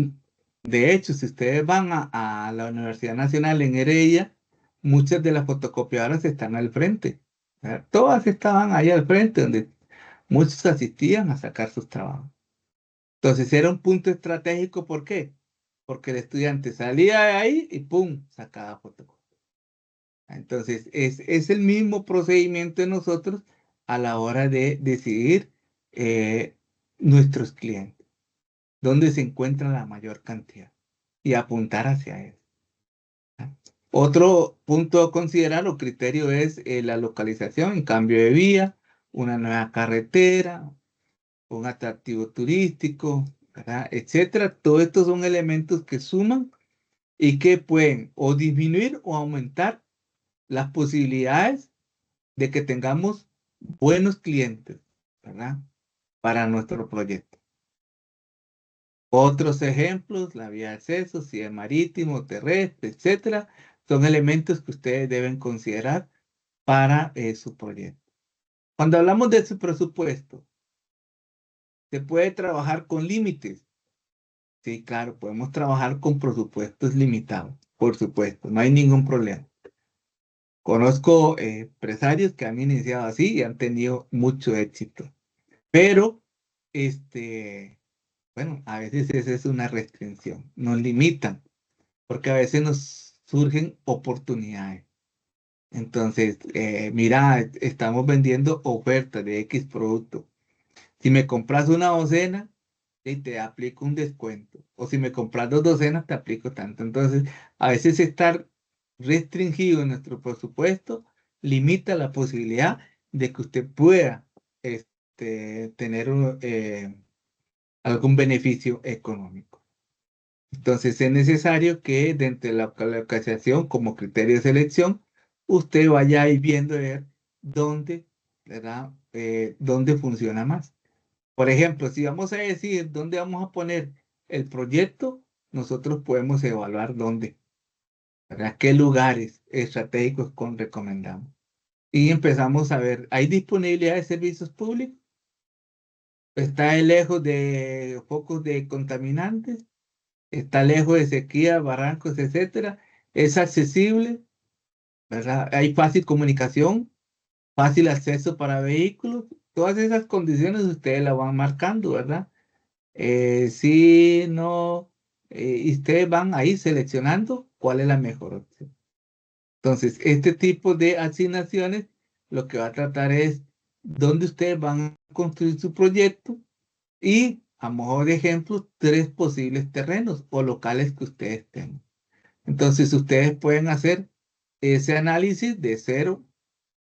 de hecho, si ustedes van a la Universidad Nacional en Heredia, muchas de las fotocopiadoras están al frente, ¿verdad? Todas estaban ahí al frente, donde muchos asistían a sacar sus trabajos. Entonces, era un punto estratégico, ¿por qué? Porque el estudiante salía de ahí y ¡pum! Sacaba fotocopia. Entonces, es el mismo procedimiento de nosotros a la hora de decidir nuestros clientes, dónde se encuentra la mayor cantidad y apuntar hacia él. Otro punto a considerar o criterio es la localización, en cambio de vía, una nueva carretera, un atractivo turístico, ¿verdad? Etcétera. Todos estos son elementos que suman y que pueden o disminuir o aumentar las posibilidades de que tengamos buenos clientes, ¿verdad? Para nuestro proyecto. Otros ejemplos, la vía de acceso, si es marítimo, terrestre, etcétera, son elementos que ustedes deben considerar para su proyecto. Cuando hablamos de su presupuesto, se puede trabajar con límites. Sí, claro, podemos trabajar con presupuestos limitados, por supuesto, no hay ningún problema. Conozco empresarios que han iniciado así y han tenido mucho éxito, pero bueno, a veces esa es una restricción, nos limitan, porque a veces nos surgen oportunidades. Entonces, mira, estamos vendiendo ofertas de X producto. Si me compras una docena, te aplico un descuento. O si me compras 2 docenas, te aplico tanto. Entonces, a veces estar restringido en nuestro presupuesto limita la posibilidad de que usted pueda tener algún beneficio económico. Entonces, es necesario que dentro de la localización como criterio de selección, usted vaya ahí viendo ver dónde, ¿verdad? Dónde funciona más. Por ejemplo, si vamos a decir dónde vamos a poner el proyecto, nosotros podemos evaluar dónde, ¿verdad? ¿Qué lugares estratégicos recomendamos? Y empezamos a ver, ¿hay disponibilidad de servicios públicos? ¿Está lejos de focos de contaminantes? ¿Está lejos de sequía, barrancos, etcétera? ¿Es accesible? ¿verdad? Hay fácil comunicación, fácil acceso para vehículos, todas esas condiciones ustedes las van marcando, ¿verdad? Si no, y ustedes van ahí seleccionando cuál es la mejor opción. Entonces, este tipo de asignaciones lo que va a tratar es dónde ustedes van a construir su proyecto y, a modo de ejemplo, 3 posibles terrenos o locales que ustedes tengan. Entonces, ustedes pueden hacer ese análisis de 0,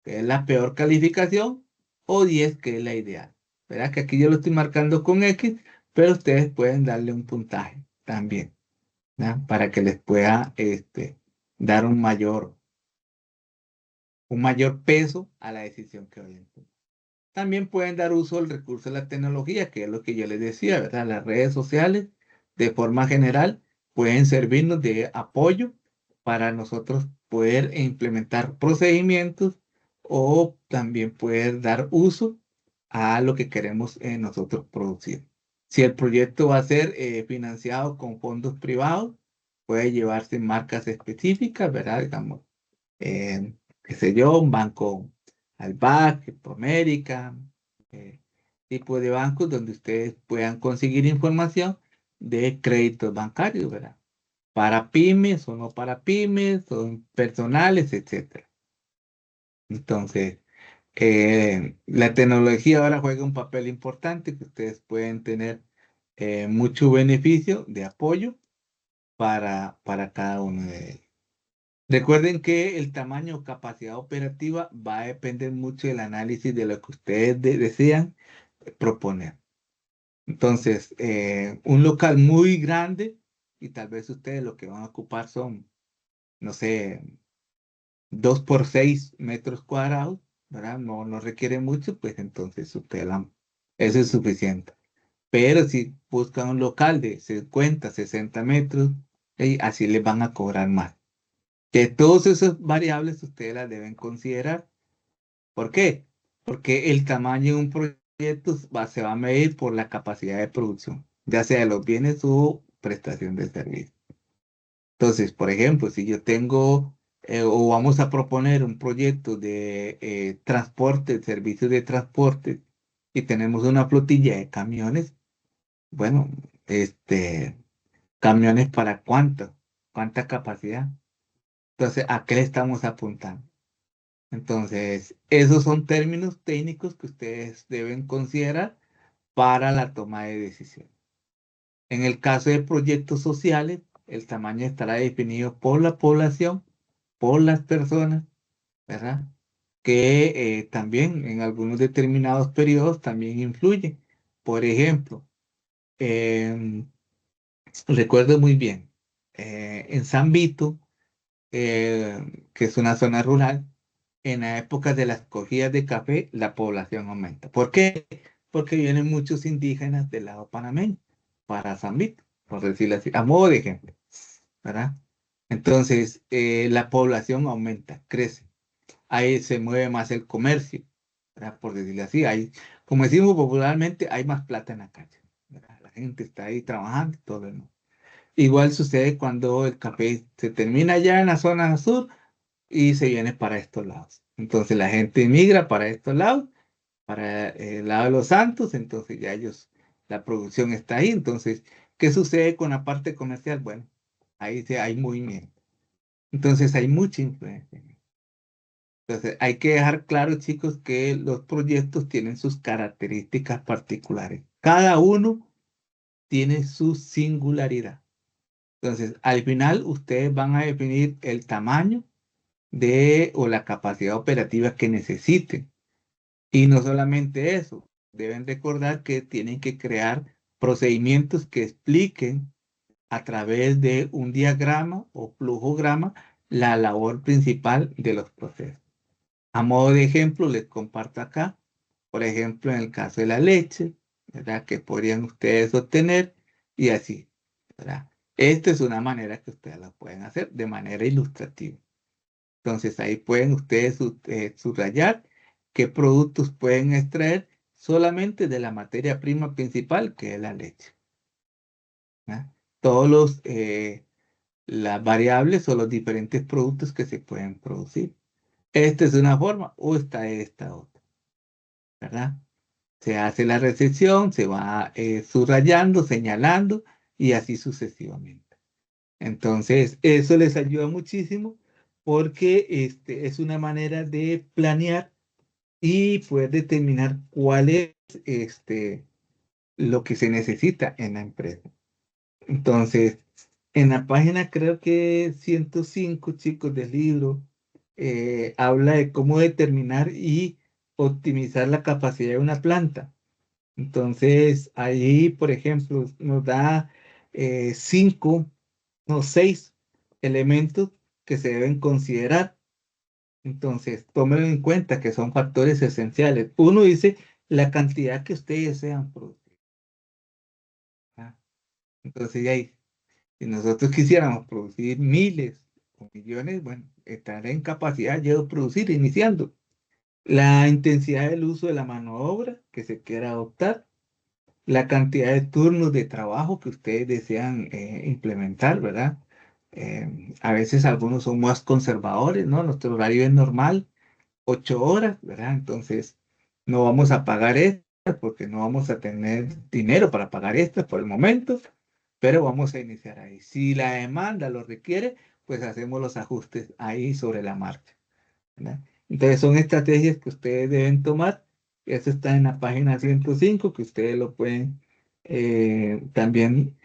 que es la peor calificación, o 10, que es la ideal. ¿Verdad? Que aquí yo lo estoy marcando con X, pero ustedes pueden darle un puntaje también, ¿verdad? Para que les pueda dar un mayor peso a la decisión que vayan a tomar. También pueden dar uso al recurso de la tecnología, que es lo que yo les decía, ¿verdad? Las redes sociales, de forma general, pueden servirnos de apoyo para nosotros poder implementar procedimientos o también poder dar uso a lo que queremos nosotros producir. Si el proyecto va a ser financiado con fondos privados, puede llevarse marcas específicas, ¿verdad? Digamos, qué sé yo, un banco Albac, Promérica, tipo de bancos donde ustedes puedan conseguir información de créditos bancarios, ¿verdad? Para pymes o no para pymes, o personales, etc. Entonces, la tecnología ahora juega un papel importante que ustedes pueden tener mucho beneficio de apoyo para cada uno de ellos. Recuerden que el tamaño o capacidad operativa va a depender mucho del análisis de lo que ustedes desean proponer. Entonces, un local muy grande y tal vez ustedes lo que van a ocupar son, no sé, 2 por 6 metros cuadrados, ¿verdad? No requiere mucho, pues entonces eso es suficiente. Pero si buscan un local de 50, 60 metros, así les van a cobrar más. Que todas esas variables ustedes las deben considerar. ¿Por qué? Porque el tamaño de un proyecto se va a medir por la capacidad de producción, ya sea de los bienes o prestación de servicio. Entonces, por ejemplo, si yo tengo o vamos a proponer un proyecto de transporte, servicios de transporte, y tenemos una flotilla de camiones, bueno, camiones para cuánta capacidad. Entonces, ¿a qué le estamos apuntando? Entonces, esos son términos técnicos que ustedes deben considerar para la toma de decisión. En el caso de proyectos sociales, el tamaño estará definido por la población, por las personas, ¿verdad? Que también en algunos determinados periodos también influyen. Por ejemplo, recuerdo muy bien, en San Vito, que es una zona rural, en la época de las cogidas de café, la población aumenta. ¿Por qué? Porque vienen muchos indígenas del lado panameño para San Vito, por decirlo así, a modo de ejemplo, ¿verdad? Entonces, la población aumenta, crece. Ahí se mueve más el comercio, ¿verdad? Por decirlo así. Como decimos popularmente, hay más plata en la calle, ¿verdad? La gente está ahí trabajando y todo lo demás. Igual sucede cuando el café se termina ya en la zona sur y se viene para estos lados. Entonces la gente migra para estos lados, para el lado de los Santos, entonces ya la producción está ahí. Entonces, ¿qué sucede con la parte comercial? Bueno, ahí hay movimiento. Entonces hay mucha influencia. Entonces hay que dejar claro, chicos, que los proyectos tienen sus características particulares. Cada uno tiene su singularidad. Entonces, al final, ustedes van a definir el tamaño o la capacidad operativa que necesiten. Y no solamente eso, deben recordar que tienen que crear procedimientos que expliquen a través de un diagrama o flujograma la labor principal de los procesos. A modo de ejemplo, les comparto acá, por ejemplo, en el caso de la leche, ¿verdad? Que podrían ustedes obtener y así, ¿verdad? Esta es una manera que ustedes la pueden hacer de manera ilustrativa. Entonces ahí pueden ustedes subrayar qué productos pueden extraer solamente de la materia prima principal, que es la leche, ¿verdad? Todos las variables o los diferentes productos que se pueden producir. Esta es una forma o está esta otra, ¿verdad? Se hace la recepción, se va subrayando, señalando y así sucesivamente. Entonces, eso les ayuda muchísimo porque es una manera de planear y poder determinar cuál es lo que se necesita en la empresa. Entonces, en la página creo que 105, chicos, del libro, habla de cómo determinar y optimizar la capacidad de una planta. Entonces, ahí, por ejemplo, nos da 5, no 6 elementos que se deben considerar. Entonces, tómenlo en cuenta que son factores esenciales. Uno dice la cantidad que ustedes desean producir. ¿Ah? Entonces, ahí, si nosotros quisiéramos producir miles o millones, bueno, estar en capacidad ya de producir, iniciando. La intensidad del uso de la mano de obra que se quiera adoptar, la cantidad de turnos de trabajo que ustedes desean implementar, ¿verdad? A veces algunos son más conservadores, ¿no? Nuestro horario es normal, 8 horas, ¿verdad? Entonces, no vamos a pagar extras porque no vamos a tener dinero para pagar extras por el momento, pero vamos a iniciar ahí. Si la demanda lo requiere, pues hacemos los ajustes ahí sobre la marcha, ¿verdad? Entonces, son estrategias que ustedes deben tomar. Eso está en la página 105, que ustedes lo pueden también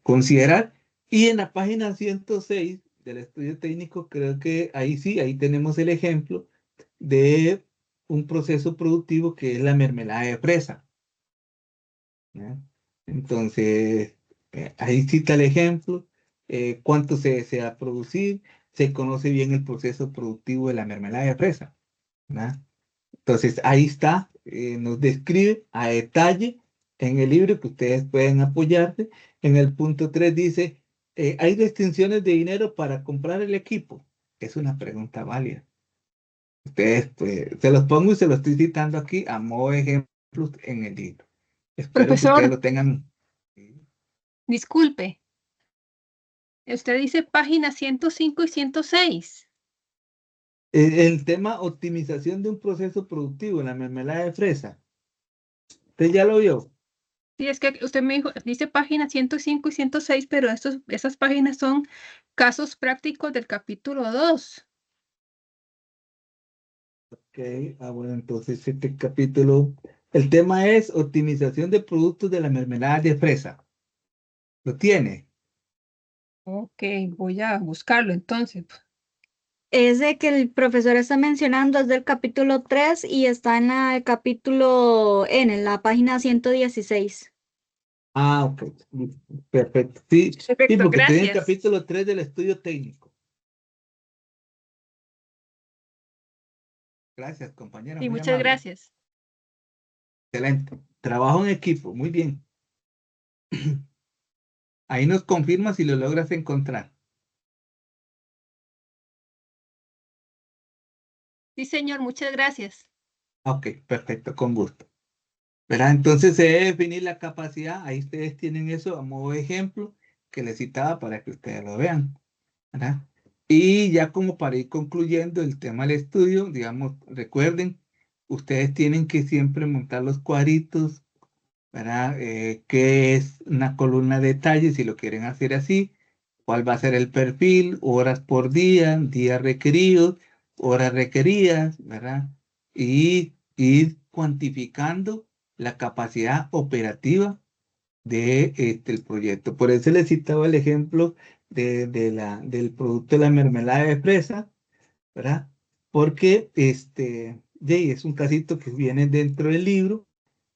considerar. Y en la página 106 del estudio técnico, creo que ahí sí, ahí tenemos el ejemplo de un proceso productivo que es la mermelada de fresa, ¿ya? Entonces, ahí cita el ejemplo, cuánto se desea producir, se conoce bien el proceso productivo de la mermelada de fresa, ¿ya? Entonces, ahí está, nos describe a detalle en el libro que ustedes pueden apoyarse. En el punto 3 dice, ¿hay restricciones de dinero para comprar el equipo? Es una pregunta válida. Ustedes, pues, se los pongo y se los estoy citando aquí a modo de ejemplos en el libro. Espero que ustedes
Profesor,
lo tengan.
disculpe. Usted dice página 105 y 106.
El tema optimización de un proceso productivo en la mermelada de fresa. ¿Usted ya lo vio?
Sí, es que usted me dijo, dice página 105 y 106, pero esas páginas son casos prácticos del capítulo 2.
Ok, bueno, entonces este capítulo, el tema es optimización de productos de la mermelada de fresa. ¿Lo tiene?
Ok, voy a buscarlo entonces.
Ese que el profesor está mencionando es del capítulo 3 y está en el capítulo en la página 116.
Ah, ok, perfecto. Sí, sí,
Perfecto,
porque tiene el
gracias.
capítulo 3 del estudio técnico. Gracias, compañera,
Sí,
muy
muchas
amable.
gracias.
Excelente. Trabajo en equipo, muy bien. Ahí nos confirma si lo logras encontrar.
Sí, señor, muchas gracias.
Ok, perfecto, con gusto. ¿Verdad? Entonces se debe definir la capacidad. Ahí ustedes tienen eso a modo de ejemplo que les citaba para que ustedes lo vean, ¿verdad? Y ya como para ir concluyendo el tema del estudio, digamos, recuerden, ustedes tienen que siempre montar los cuadritos, ¿verdad? ¿Qué es una columna de detalle si lo quieren hacer así? ¿Cuál va a ser el perfil? Horas por día, días requeridos, horas requeridas, ¿verdad? Y ir cuantificando la capacidad operativa de el proyecto. Por eso les citaba el ejemplo del producto de la mermelada de fresa, ¿verdad? Porque es un casito que viene dentro del libro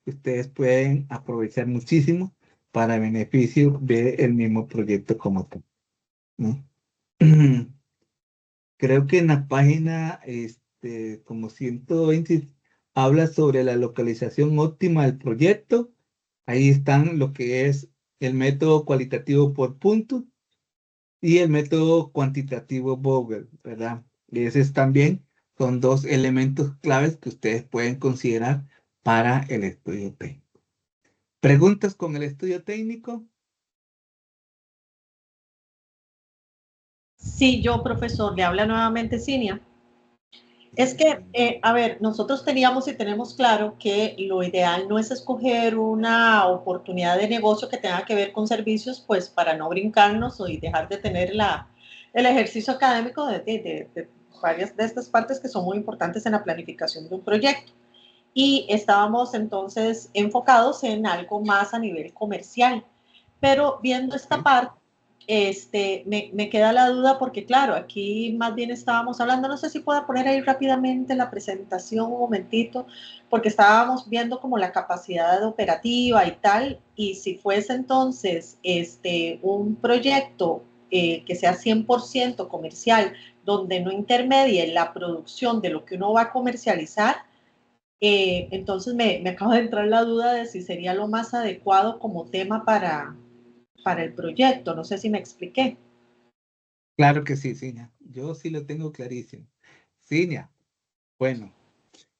que ustedes pueden aprovechar muchísimo para beneficio del mismo proyecto como tal, ¿no? Creo que en la página como 120 habla sobre la localización óptima del proyecto. Ahí están lo que es el método cualitativo por puntos y el método cuantitativo Vogel, ¿verdad? Y esos también son dos elementos claves que ustedes pueden considerar para el estudio técnico. ¿Preguntas con el estudio técnico?
Sí, yo, profesor, le habla nuevamente Cinia. Es que, a ver, nosotros teníamos y tenemos claro que lo ideal no es escoger una oportunidad de negocio que tenga que ver con servicios, pues para no brincarnos y dejar de tener el ejercicio académico de varias de estas partes que son muy importantes en la planificación de un proyecto. Y estábamos entonces enfocados en algo más a nivel comercial. Pero viendo esta parte, me queda la duda porque, claro, aquí más bien estábamos hablando, no sé si pueda poner ahí rápidamente la presentación un momentito, porque estábamos viendo como la capacidad operativa y tal, y si fuese entonces un proyecto que sea 100% comercial, donde no intermedie la producción de lo que uno va a comercializar, entonces me acaba de entrar la duda de si sería lo más adecuado como tema para el proyecto. No sé si me expliqué.
Claro que sí, Cinia. Yo sí lo tengo clarísimo. Cinia, bueno,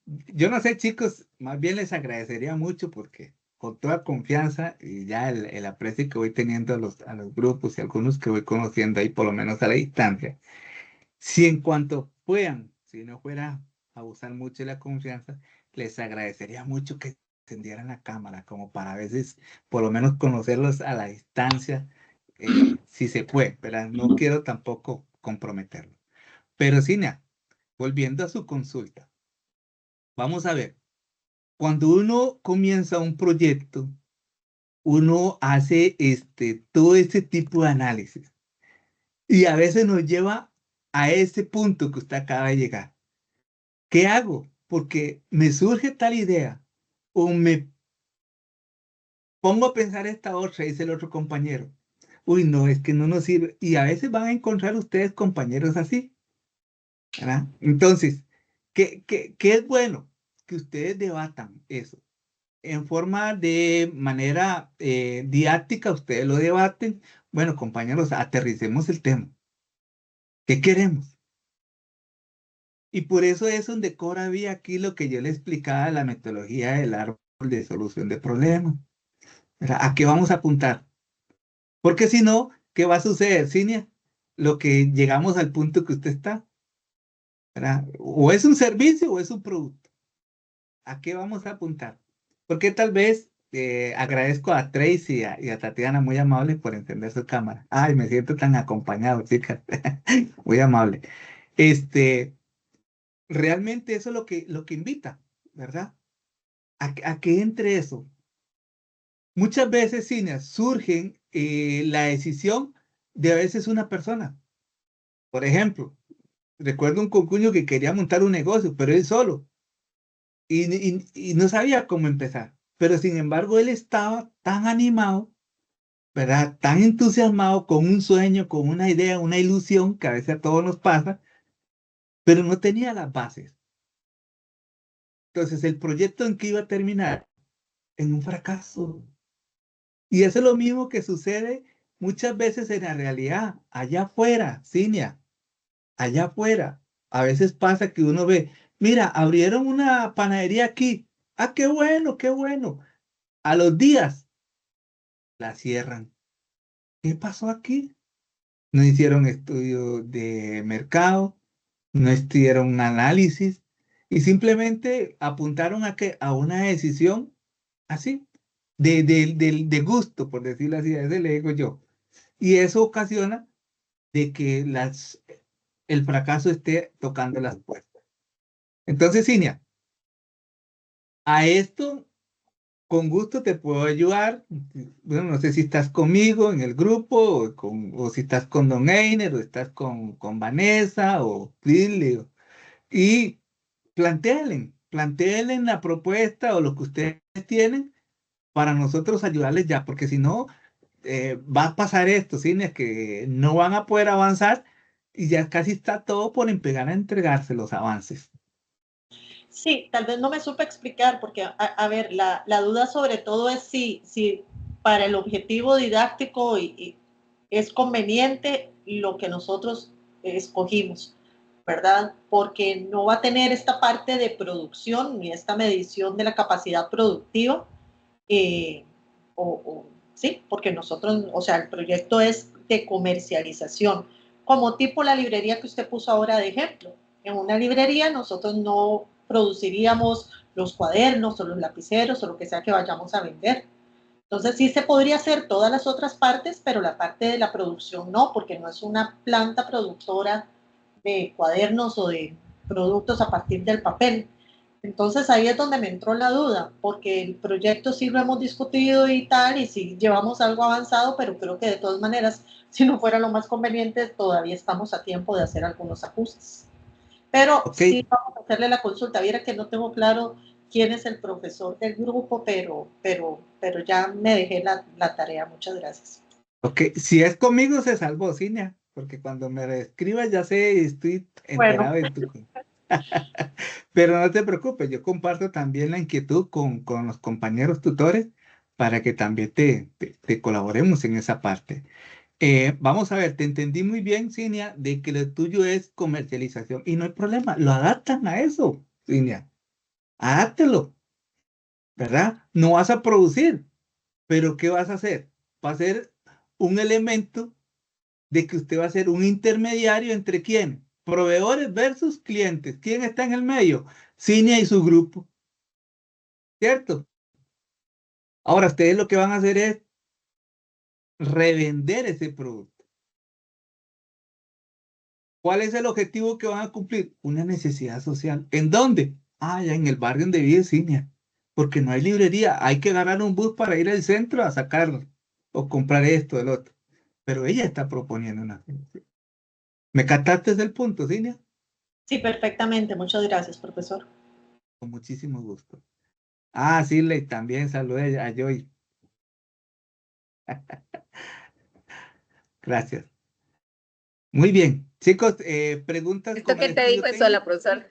yo no sé, chicos, más bien les agradecería mucho porque con toda confianza y ya el aprecio que voy teniendo a los grupos y algunos que voy conociendo ahí, por lo menos a la distancia, si en cuanto puedan, si no fuera a abusar mucho de la confianza, les agradecería mucho que encendieran la cámara, como para a veces, por lo menos conocerlos a la distancia, si se puede, ¿verdad? No quiero tampoco comprometerlo. Pero Cinia, volviendo a su consulta, vamos a ver, cuando uno comienza un proyecto, uno hace todo este tipo de análisis y a veces nos lleva a ese punto que usted acaba de llegar. ¿Qué hago? Porque me surge tal idea o me pongo a pensar esta otra, dice el otro compañero. Uy, no, es que no nos sirve. Y a veces van a encontrar ustedes compañeros así, ¿verdad? Entonces, ¿qué es bueno? Que ustedes debatan eso. En forma de manera didáctica, ustedes lo debaten. Bueno, compañeros, aterricemos el tema. ¿Qué queremos? Y por eso es donde cobra vía aquí lo que yo le explicaba, la metodología del árbol de solución de problemas. ¿Verdad? ¿A qué vamos a apuntar? Porque si no, ¿qué va a suceder, Cinia? Lo que llegamos al punto que usted está, ¿verdad? O es un servicio o es un producto. ¿A qué vamos a apuntar? Porque tal vez agradezco a Tracy y a Tatiana, muy amables por encender su cámara. Ay, me siento tan acompañado, chicas. Muy amable. Realmente eso es lo que invita, ¿verdad? A que entre eso. Muchas veces, Cinia, surgen la decisión de a veces una persona. Por ejemplo, recuerdo un concuño que quería montar un negocio, pero él solo, y no sabía cómo empezar. Pero sin embargo, él estaba tan animado, ¿verdad? Tan entusiasmado con un sueño, con una idea, una ilusión, que a veces a todos nos pasa, pero no tenía las bases. Entonces, el proyecto en que iba a terminar en un fracaso. Y eso es lo mismo que sucede muchas veces en la realidad, allá afuera, Cinia, allá afuera. A veces pasa que uno ve, mira, abrieron una panadería aquí. Ah, qué bueno, qué bueno. A los días la cierran. ¿Qué pasó aquí? No hicieron estudio de mercado, no hicieron un análisis y simplemente apuntaron a una decisión así, de gusto, por decirlo así, a ese le digo yo. Y eso ocasiona de que el fracaso esté tocando las puertas. Entonces, Cinia, a esto con gusto te puedo ayudar. Bueno, no sé si estás conmigo en el grupo o si estás con Don Einer o estás con Vanessa o Lili. Y plantéenle la propuesta o lo que ustedes tienen para nosotros ayudarles ya, porque si no, va a pasar esto, Cinia, que no van a poder avanzar y ya casi está todo por empezar a entregarse los avances.
Sí, tal vez no me supe explicar, porque, a ver, la duda sobre todo es si para el objetivo didáctico y es conveniente lo que nosotros escogimos, ¿verdad? Porque no va a tener esta parte de producción ni esta medición de la capacidad productiva, eh, sí, porque nosotros, o sea, el proyecto es de comercialización, como tipo la librería que usted puso ahora de ejemplo. En una librería nosotros no produciríamos los cuadernos o los lapiceros o lo que sea que vayamos a vender. Entonces sí se podría hacer todas las otras partes, pero la parte de la producción no, porque no es una planta productora de cuadernos o de productos a partir del papel. Entonces ahí es donde me entró la duda, porque el proyecto sí lo hemos discutido y tal, y sí llevamos algo avanzado, pero creo que de todas maneras, si no fuera lo más conveniente, todavía estamos a tiempo de hacer algunos ajustes. Pero
Ok,
sí vamos a hacerle la consulta. Viera que no tengo claro quién es el profesor del grupo, pero ya me dejé la tarea. Muchas gracias.
ok. Si es conmigo se salvó, Cinia, porque cuando me escribas ya sé, estoy
Bueno,
enterado de tu... Pero no te preocupes, yo comparto también la inquietud con los compañeros tutores para que también te colaboremos en esa parte. Vamos a ver, te entendí muy bien, Cinia, de que lo tuyo es comercialización y no hay problema, lo adaptan a eso, Cinia, adáptelo, ¿verdad? No vas a producir, pero ¿qué vas a hacer? Va a ser un elemento de que usted va a ser un intermediario entre quién, proveedores versus clientes. ¿Quién está en el medio? Cinia y su grupo, ¿cierto? Ahora, ustedes lo que van a hacer es revender ese producto. ¿Cuál es el objetivo que van a cumplir? Una necesidad social. ¿En dónde? Ah, ya en el barrio donde vive Cinia. Porque no hay librería. Hay que agarrar un bus para ir al centro a sacarlo o comprar esto, el otro. Pero ella está proponiendo una solución. ¿Me captaste el punto, Cinia?
sí, perfectamente. Muchas gracias, profesor.
Con muchísimo gusto. Ah, sí, también saludé a Joy. Gracias. Muy bien. Chicos, preguntas
¿Esto
con el
qué te
estudio
dijo eso la
técnico.
profesora?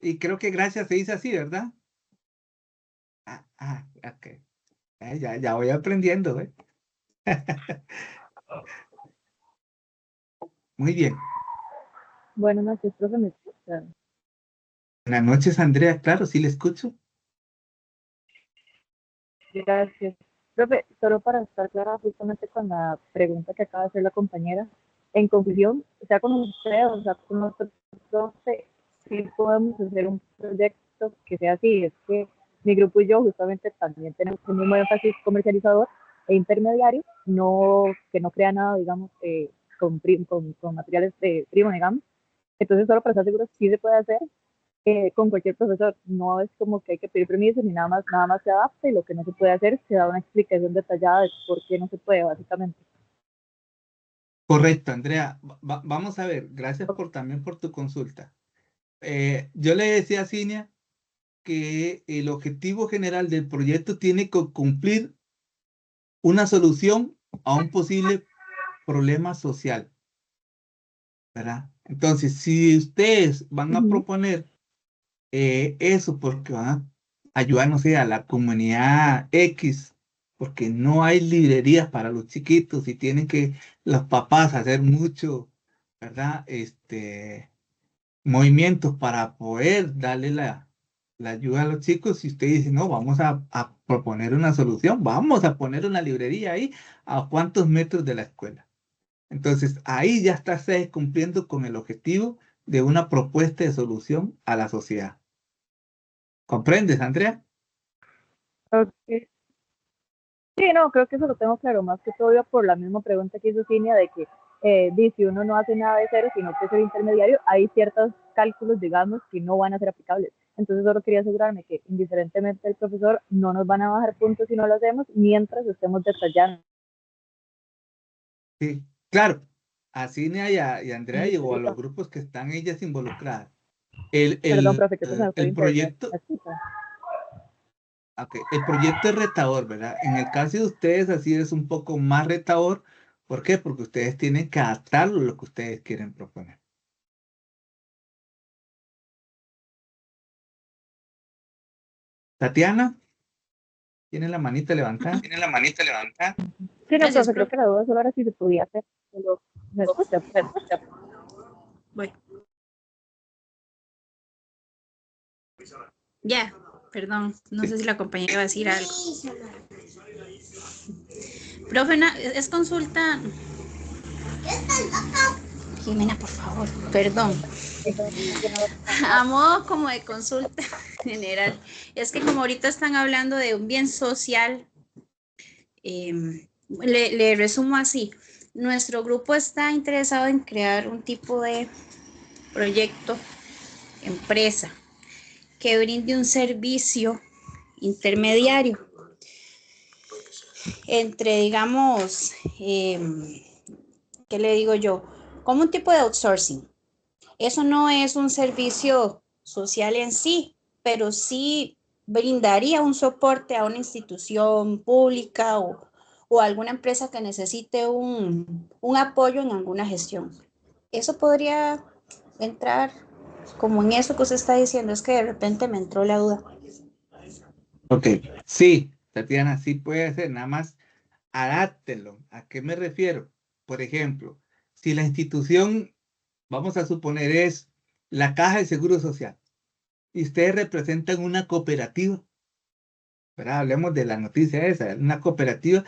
Y creo que gracias se dice así, ¿verdad? Ok. Ya voy aprendiendo, ¿eh? Muy bien.
Buenas noches, profe, ¿me escucha?
Buenas noches, Andrea. Claro, sí le escucho.
Gracias. Profe, solo para estar clara justamente con la pregunta que acaba de hacer la compañera, en conclusión, sea con usted o sea con nosotros, profe, sí podemos hacer un proyecto que sea así. Es que mi grupo y yo justamente también tenemos un mismo énfasis comercializador e intermediario, no, que no crea nada, digamos, con materiales de primo, digamos. Entonces, solo para estar seguros, sí se puede hacer con cualquier profesor. No es como que hay que pedir permiso ni nada más se adapta y lo que no se puede hacer se da una explicación detallada de por qué no se puede, básicamente.
Correcto, Andrea. Vamos a ver. Gracias también por tu consulta. Yo le decía a Cinia que el objetivo general del proyecto tiene que cumplir una solución a un posible problema social, ¿verdad? Entonces, si ustedes van a proponer eso porque van a ayudar, no sé, a la comunidad X, porque no hay librerías para los chiquitos y tienen que los papás hacer mucho, ¿verdad? Movimientos para poder darle la ayuda a los chicos. Y usted dice, no, vamos a proponer una solución, vamos a poner una librería ahí a cuántos metros de la escuela. Entonces, ahí ya está cumpliendo con el objetivo de una propuesta de solución a la sociedad. ¿Comprendes, Andrea?
Okay. Sí, no, creo que eso lo tengo claro, más que todo por la misma pregunta que hizo Cinia de que si uno no hace nada de cero, sino que es el intermediario, hay ciertos cálculos, digamos, que no van a ser aplicables. Entonces solo quería asegurarme que indiferentemente del profesor, no nos van a bajar puntos si no lo hacemos, mientras estemos detallando.
Sí, claro. A Cinia y a Andrea o a los grupos que están ellas involucradas.
Perdón, profe, que se me fue
El
el internet.
proyecto, el proyecto es retador, ¿verdad? En el caso de ustedes, así es un poco más retador. ¿Por qué? Porque ustedes tienen que adaptarlo a lo que ustedes quieren proponer. Tatiana, ¿tiene la manita levantada?
¿Tiene la manita levantada? Sí, no,
Gracias,
profe, creo que la duda solo era si se podía hacer. ¿Me escucha?
Voy. Ya, perdón, no sé si la compañera va a decir algo. Profe, es consulta. Jimena, por favor, perdón. A modo como de consulta general, es que como ahorita están hablando de un bien social, le resumo así. Nuestro grupo está interesado en crear un tipo de proyecto, empresa, que brinde un servicio intermediario entre, digamos, ¿qué le digo yo? Como un tipo de outsourcing. Eso no es un servicio social en sí, pero sí brindaría un soporte a una institución pública o alguna empresa que necesite un apoyo en alguna gestión. Eso podría entrar como en eso que usted está diciendo, es que de repente me entró la duda.
Ok, sí, Tatiana, sí puede ser, nada más adáptelo. ¿A qué me refiero? Por ejemplo, si la institución, vamos a suponer, es la Caja de Seguro Social y ustedes representan una cooperativa, ¿verdad? Hablemos de la noticia esa, una cooperativa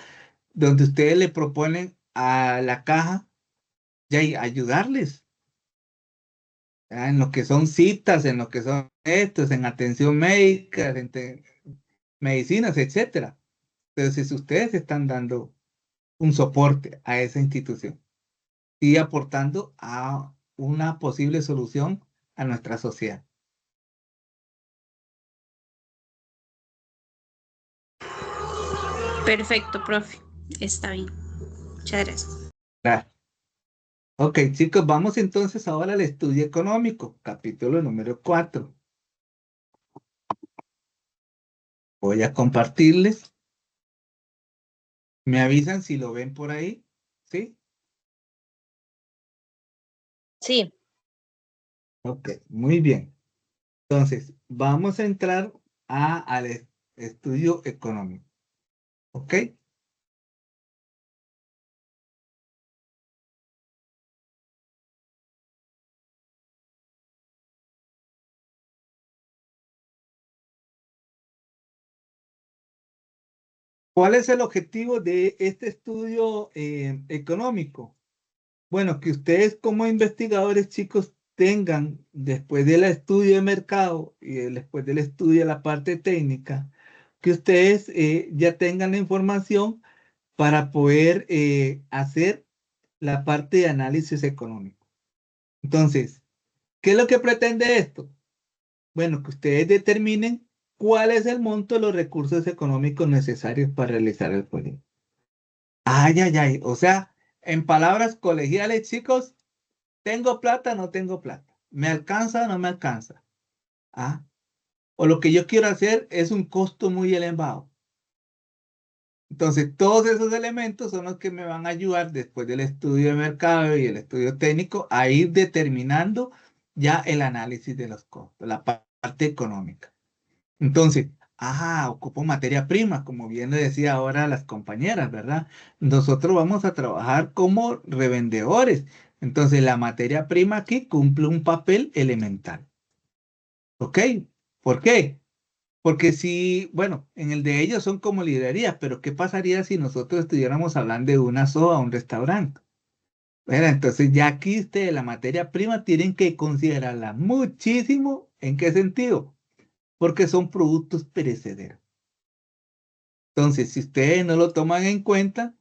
donde ustedes le proponen a la caja ya ayudarles, ¿verdad? En lo que son citas, en lo que son estos, en atención médica, en medicinas, etcétera. Entonces, ustedes están dando un soporte a esa institución y aportando a una posible solución a nuestra sociedad.
Perfecto, profe. Está bien. Muchas gracias.
Claro. Ok, chicos, vamos entonces ahora al estudio económico, capítulo número 4. Voy a compartirles. ¿Me avisan si lo ven por ahí? ¿Sí?
Sí.
Ok, muy bien. Entonces, vamos a entrar al estudio económico. ¿Ok? ¿Cuál es el objetivo de este estudio económico? Bueno, que ustedes como investigadores, chicos, tengan, después del estudio de mercado y después del estudio de la parte técnica, que ustedes ya tengan la información para poder hacer la parte de análisis económico. Entonces, ¿qué es lo que pretende esto? Bueno, que ustedes determinen cuál es el monto de los recursos económicos necesarios para realizar el proyecto. Ay, ay, ay. O sea, en palabras colegiales, chicos, ¿tengo plata o no tengo plata? ¿Me alcanza o no me alcanza? ¿Ah? O lo que yo quiero hacer es un costo muy elevado. Entonces, todos esos elementos son los que me van a ayudar después del estudio de mercado y el estudio técnico a ir determinando ya el análisis de los costos, la parte económica. Entonces, ocupo materia prima, como bien le decía ahora a las compañeras, ¿verdad? Nosotros vamos a trabajar como revendedores. Entonces, la materia prima aquí cumple un papel elemental. ¿Ok? ¿Por qué? Porque si, bueno, en el de ellos son como librerías, pero ¿qué pasaría si nosotros estuviéramos hablando de una soda o un restaurante? Bueno, entonces ya aquí ustedes la materia prima tienen que considerarla muchísimo. ¿En qué sentido? Porque son productos perecederos. Entonces, si ustedes no lo toman en cuenta,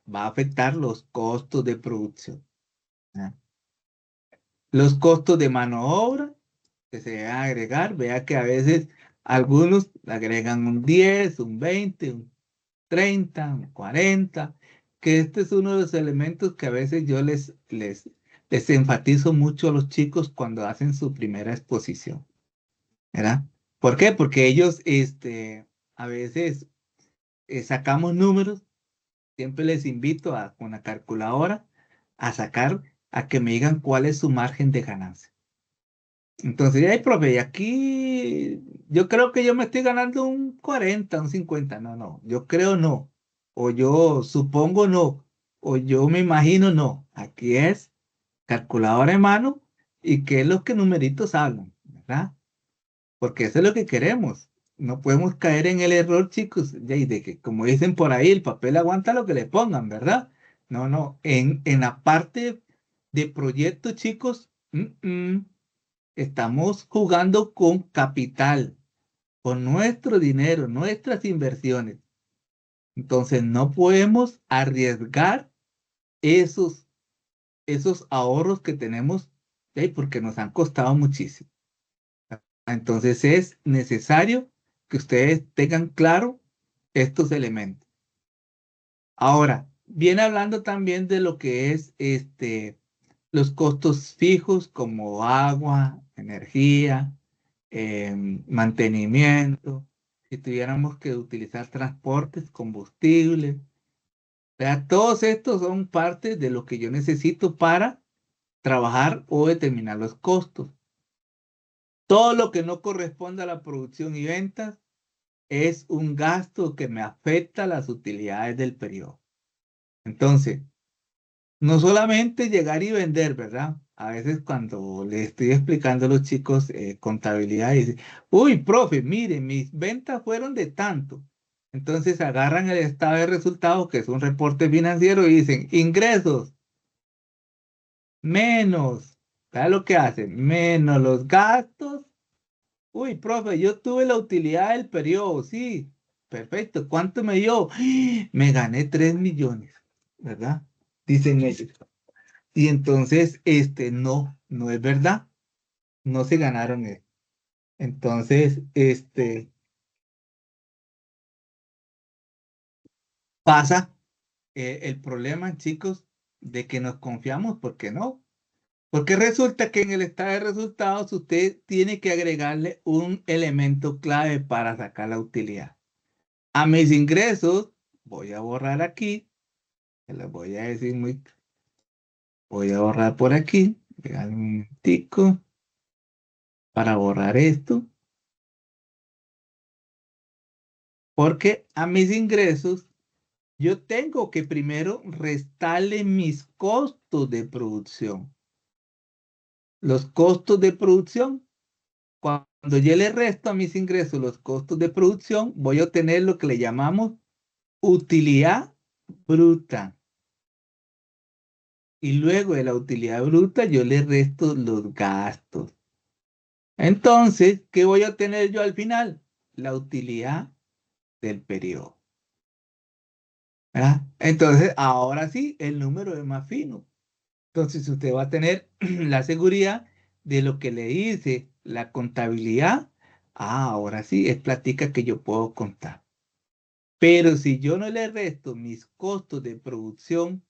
va a afectar los costos de producción. ¿Ah? Los costos de mano de obra que se deben agregar, vea que a veces algunos agregan un 10, un 20, un 30, un 40, que este es uno de los elementos que a veces yo les enfatizo mucho a los chicos cuando hacen su primera exposición, ¿verdad? ¿Por qué? Porque ellos a veces sacamos números. Siempre les invito con la calculadora a sacar, a que me digan cuál es su margen de ganancia. Entonces, ay, profe, y aquí yo creo que yo me estoy ganando un 40, un 50. No, no, yo creo no. O yo supongo no. O yo me imagino no. Aquí es calculadora en mano y qué es lo que numeritos hablan, ¿verdad? Porque eso es lo que queremos. no podemos caer en el error, chicos, de que, como dicen por ahí, el papel aguanta lo que le pongan, ¿verdad? No, no, en la parte de proyecto, chicos, estamos jugando con capital, con nuestro dinero, nuestras inversiones. Entonces, no podemos arriesgar esos ahorros que tenemos, porque nos han costado muchísimo. Entonces, es necesario que ustedes tengan claro estos elementos. Ahora, viene hablando también de lo que es los costos fijos como agua, energía, mantenimiento, si tuviéramos que utilizar transportes, combustible. Todos estos son parte de lo que yo necesito para trabajar o determinar los costos. Todo lo que no corresponde a la producción y ventas es un gasto que me afecta las utilidades del periodo. Entonces, no solamente llegar y vender, ¿verdad? A veces cuando le estoy explicando a los chicos contabilidad, dicen, uy, profe, mire, mis ventas fueron de tanto. Entonces agarran el estado de resultados, que es un reporte financiero, y dicen, ingresos, menos, ¿sabes lo que hacen? Menos los gastos. Uy, profe, yo tuve la utilidad del periodo, sí, perfecto. ¿Cuánto me dio? Me gané 3 millones, ¿verdad? Dicen ellos. Y entonces, no es verdad. No se ganaron eso. Entonces, pasa el problema, chicos, de que nos confiamos, ¿por qué no? Porque resulta que en el estado de resultados usted tiene que agregarle un elemento clave para sacar la utilidad. A mis ingresos, voy a borrar aquí, se los voy a decir voy a borrar por aquí, déjame un momentico para borrar esto, porque a mis ingresos yo tengo que primero restarle mis costos de producción. Los costos de producción, cuando yo le resto a mis ingresos los costos de producción, voy a obtener lo que le llamamos utilidad bruta. Y luego de la utilidad bruta yo le resto los gastos. Entonces, ¿qué voy a obtener yo al final? La utilidad del periodo. ¿Verdad? Entonces, ahora sí, el número es más fino. Entonces, usted va a tener la seguridad de lo que le dice la contabilidad. Ahora sí, es plática que yo puedo contar. Pero si yo no le resto mis costos de producción,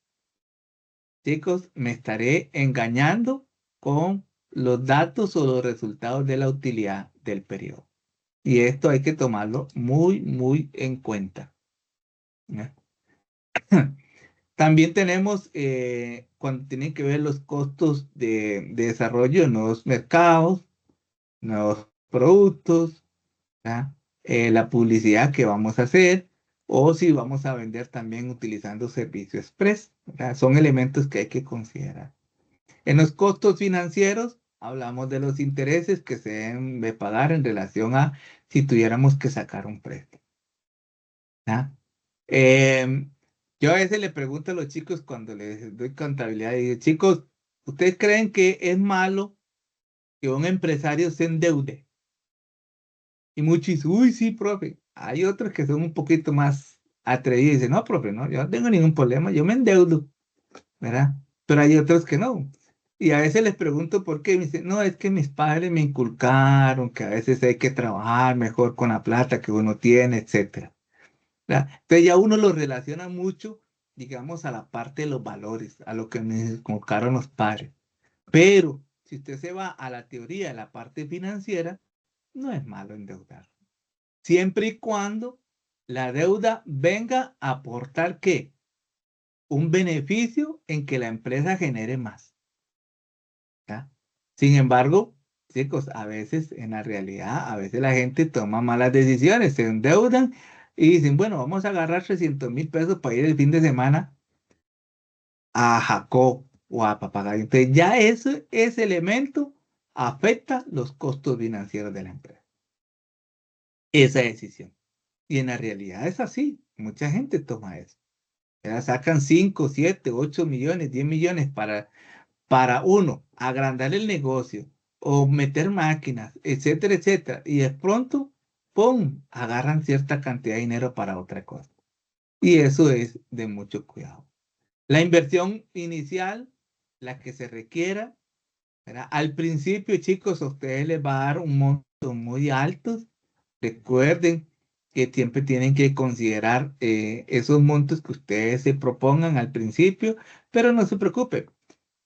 chicos, me estaré engañando con los datos o los resultados de la utilidad del periodo. Y esto hay que tomarlo muy, muy en cuenta. ¿Ya? También tenemos, cuando tienen que ver los costos de desarrollo de nuevos mercados, nuevos productos, la publicidad que vamos a hacer, o si vamos a vender también utilizando servicio express. Son elementos que hay que considerar. En los costos financieros, hablamos de los intereses que se deben de pagar en relación a si tuviéramos que sacar un préstamo. Yo a veces le pregunto a los chicos cuando les doy contabilidad, y digo, chicos, ¿ustedes creen que es malo que un empresario se endeude? Y muchos dicen, uy, sí, profe. Hay otros que son un poquito más atrevidos y dicen, no, profe, no, yo no tengo ningún problema, yo me endeudo, ¿verdad? Pero hay otros que no. Y a veces les pregunto por qué, y me dicen, no, es que mis padres me inculcaron que a veces hay que trabajar mejor con la plata que uno tiene, etcétera. Entonces ya uno lo relaciona mucho, digamos, a la parte de los valores, a lo que me inculcaron los padres. Pero si usted se va a la teoría de la parte financiera, no es malo endeudar. Siempre y cuando la deuda venga a aportar ¿qué? Un beneficio en que la empresa genere más. ¿Ya? Sin embargo, chicos, a veces en la realidad, a veces la gente toma malas decisiones, se endeudan y dicen, bueno, vamos a agarrar 300,000 pesos para ir el fin de semana a Jacob o a Papagayo. Entonces ya ese elemento afecta los costos financieros de la empresa. esa decisión. Y en la realidad es así. Mucha gente toma eso. Ya sacan 5, 7, 8 millones, 10 millones para uno, agrandar el negocio o meter máquinas, etcétera, etcétera. Y de pronto, ¡pum!, agarran cierta cantidad de dinero para otra cosa. Y eso es de mucho cuidado. La inversión inicial, la que se requiera, ¿verdad? Al principio, chicos, a ustedes les va a dar un monto muy alto. Recuerden que siempre tienen que considerar esos montos que ustedes se propongan al principio, pero no se preocupen.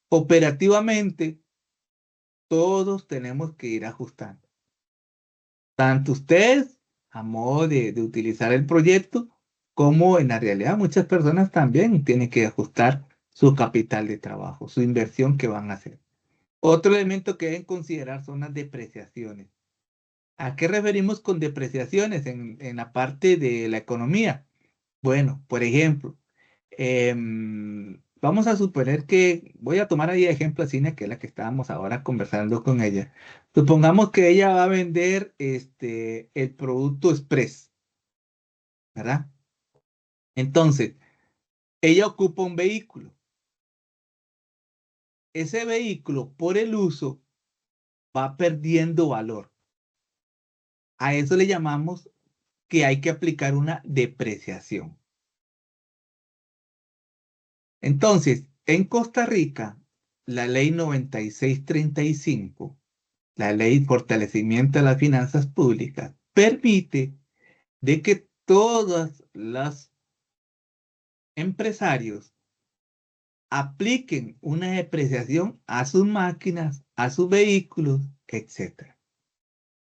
Operativamente, todos tenemos que ir ajustando. Tanto ustedes, a modo de utilizar el proyecto, como en la realidad muchas personas también tienen que ajustar su capital de trabajo, su inversión que van a hacer. Otro elemento que deben considerar son las depreciaciones. ¿A qué referimos con depreciaciones en la parte de la economía? Bueno, por ejemplo, vamos a suponer que, voy a tomar ahí de ejemplo a Cine, que es la que estábamos ahora conversando con ella. Supongamos que ella va a vender el producto Express, ¿verdad? Entonces, ella ocupa un vehículo. Ese vehículo, por el uso, va perdiendo valor. A eso le llamamos que hay que aplicar una depreciación. Entonces, en Costa Rica, la ley 9635, la ley de fortalecimiento de las finanzas públicas, permite de que todos los empresarios apliquen una depreciación a sus máquinas, a sus vehículos, etc.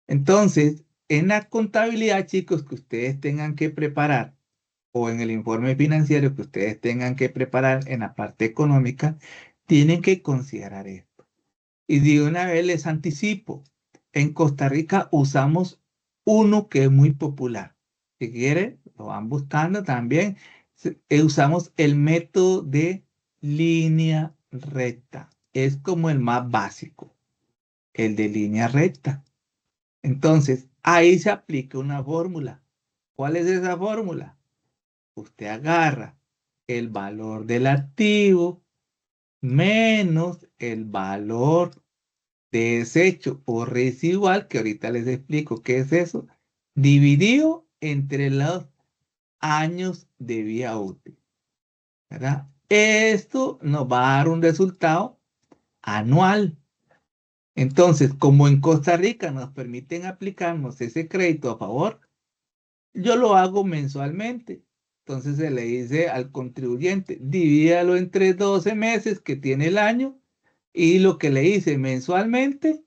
Entonces, en la contabilidad, chicos, que ustedes tengan que preparar, o en el informe financiero que ustedes tengan que preparar en la parte económica, tienen que considerar esto. Y de una vez les anticipo, en Costa Rica usamos uno que es muy popular. Si quieren, lo van buscando también. Usamos el método de línea recta. Es como el más básico, el de línea recta. Entonces, ahí se aplica una fórmula. ¿Cuál es esa fórmula? Usted agarra el valor del activo menos el valor de desecho o residual, que ahorita les explico qué es eso, dividido entre los años de vida útil, ¿verdad? Esto nos va a dar un resultado anual. Entonces, como en Costa Rica nos permiten aplicarnos ese crédito a favor, yo lo hago mensualmente. Entonces se le dice al contribuyente, divídalo entre 12 meses que tiene el año y lo que le dice mensualmente,